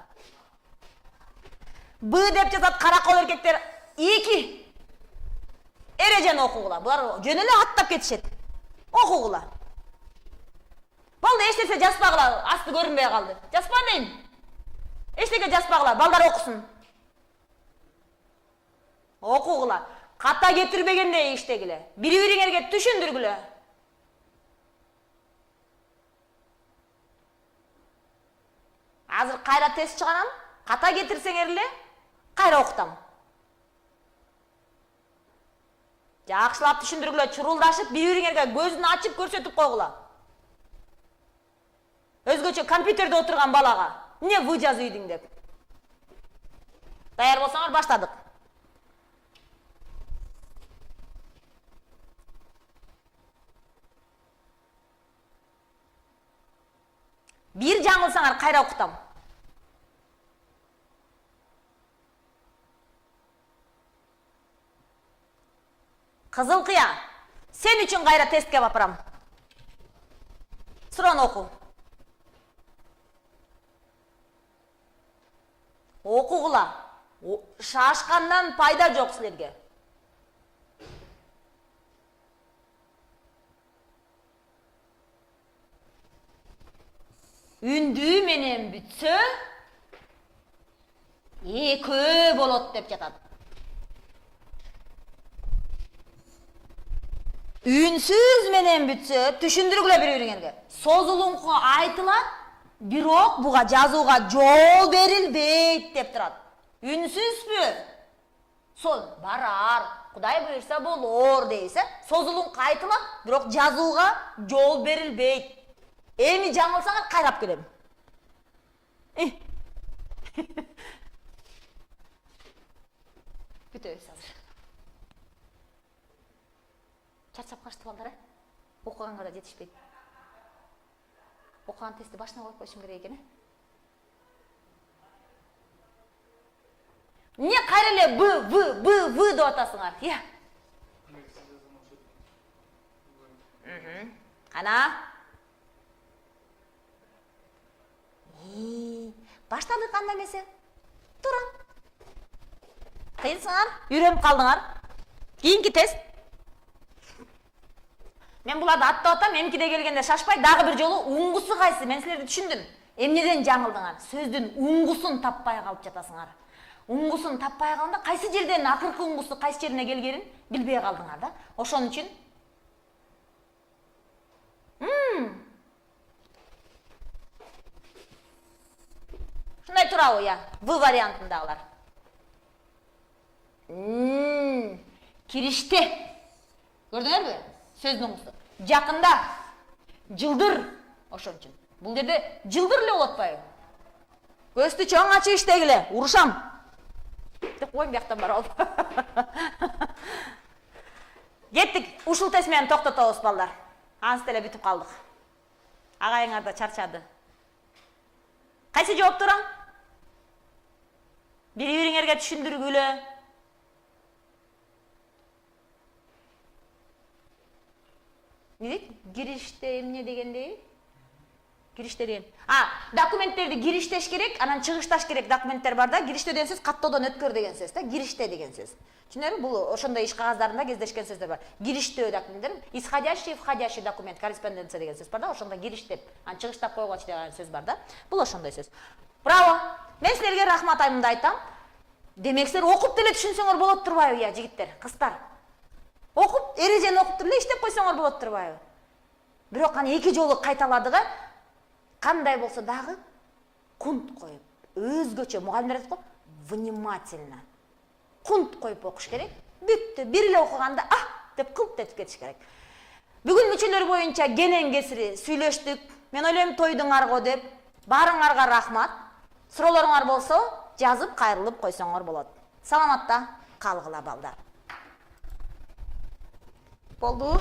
Б деп жазат каракол эркектер 2. Эрежени окугула. Булар жөн эле аттап кетишет. Окугула. Болду, эч нерсе жазбагыла, асты көрүнбөй калды. Жазба дейм. Эчтеке жазбагыла, балдар окусун. Окугула. Ката кетирбегенде иштегиле. Бири-бириңерге түшүндүргүлө. Азыр кайра тест чыгарам. Ката кетирсеңер эле кайра окутам. Жакшылап түшүндүргүлө, чурулдашып, бири-бириңерге көзүн ачып көрсөтүп койгула. Өзгөчө компьютерде отурган балага. Не вы жазыйдың деп. Даяр болсаңар баштадык. Бир жаңылсаңар кайра окутам. Кызыл кыя, сен үчүн кайра тестке бапырам. Суроону оку. Окугула. Шашкандан пайда жок силерге. Үндүү менен бүтсө, экөө болот деп жатат. Үнсүз менен бүтсө, түшүндүргүлө бири-бириңерге. Созулуңку айтылат, бирок буга жазууга жол берилбейт деп турат. Үнсүзбү? Сол барар, Кудай буйрса болор дейсе, созулуңку айтылат, бирок жазууга жол берилбейт. Эми жаңылсаңар кайрап келем. Бүтөбүз азыр. Чарчап качты балдар, окуганга да жетишпейт. Окуган тестти башына коюп коюшум керек экен. Эмне кайра эле б деп атасыңар? Я. Ана. Баштадык анда эмесе. Турун. Кыйынсыңар, үйрөнүп калдыңар. Кийинки тест. Мен буларды аттап атам, эмкиде келгенде шашпай, дагы бир жолу уңгусу кайсы? Мен силерди түшүндүм. Эмнеден жаңылдыңар? Сөздүн уңгусун таппай калып жатасыңар. Уңгусун таппай калганда кайсы жерден акыркы уңгусу кайсы жерине келгенин билбей калдыңар да. Ошон үчүн Шундай турабы, я? В вариантындагылар. Кириште. Көрдүңөрбү? Сөздүн уңгусу. Жакында. Жылдыр. Ошон үчүн. Бул жерде жылдыр эле болуп атпайбы? Көздү чоң ачып иштегиле. Урушам. Деп коюм бияктан барып. Кеттик. Ушул тест менен токтотобуз балдар. Ансы деле бүтүп калдык. Агайыңар да чарчады. Кайсы жооп тураң? Бири-бириңерге түшүндүргүлө. Не дейт? Кириште эмне дегендей? Кириште деген. Документтерди кириштеш керек, анан чыгышташ керек документтер бар да. Кириште деген сөз каттоодон өткөр деген сөз да. Кириште деген сөз. Түшүнөрбү? Бул ошондой иш кагаздарында кездешкен сөздөр бар. Кириштөө документтер, исходящий, входящий документ, корреспонденция деген сөз бар да. Ошондо кириштеп, анан чыгыштап койгоч деген сөз бар да. Бул ошондой сөз. Браво. Мен силерге рахмат айтымды айтам. Демек силер окуп деле түшүнсөңөр болот турбайбы, я жигиттер, кыздар? Окуп, эрежени окуп деле иштеп койсоңор болот турбайбы? Бирок аны эки жолу кайталадыгы, кандай болсо дагы кунт коюп, өзгөчө мугалимдер айтат го, внимательно. Кунт коюп окуш керек. Бүттү, бир эле окуганда деп кылп этип кетиш керек. Бүгүн мүчөлөр боюнча кенен кесири сүйлөштүк. Мен ойлойм тойдуң арго деп. Баарыңарга рахмат. Суроолоруңар болсо, жазып кайрылып койсоңор болот. Саламатта калгыла балдар. Болду.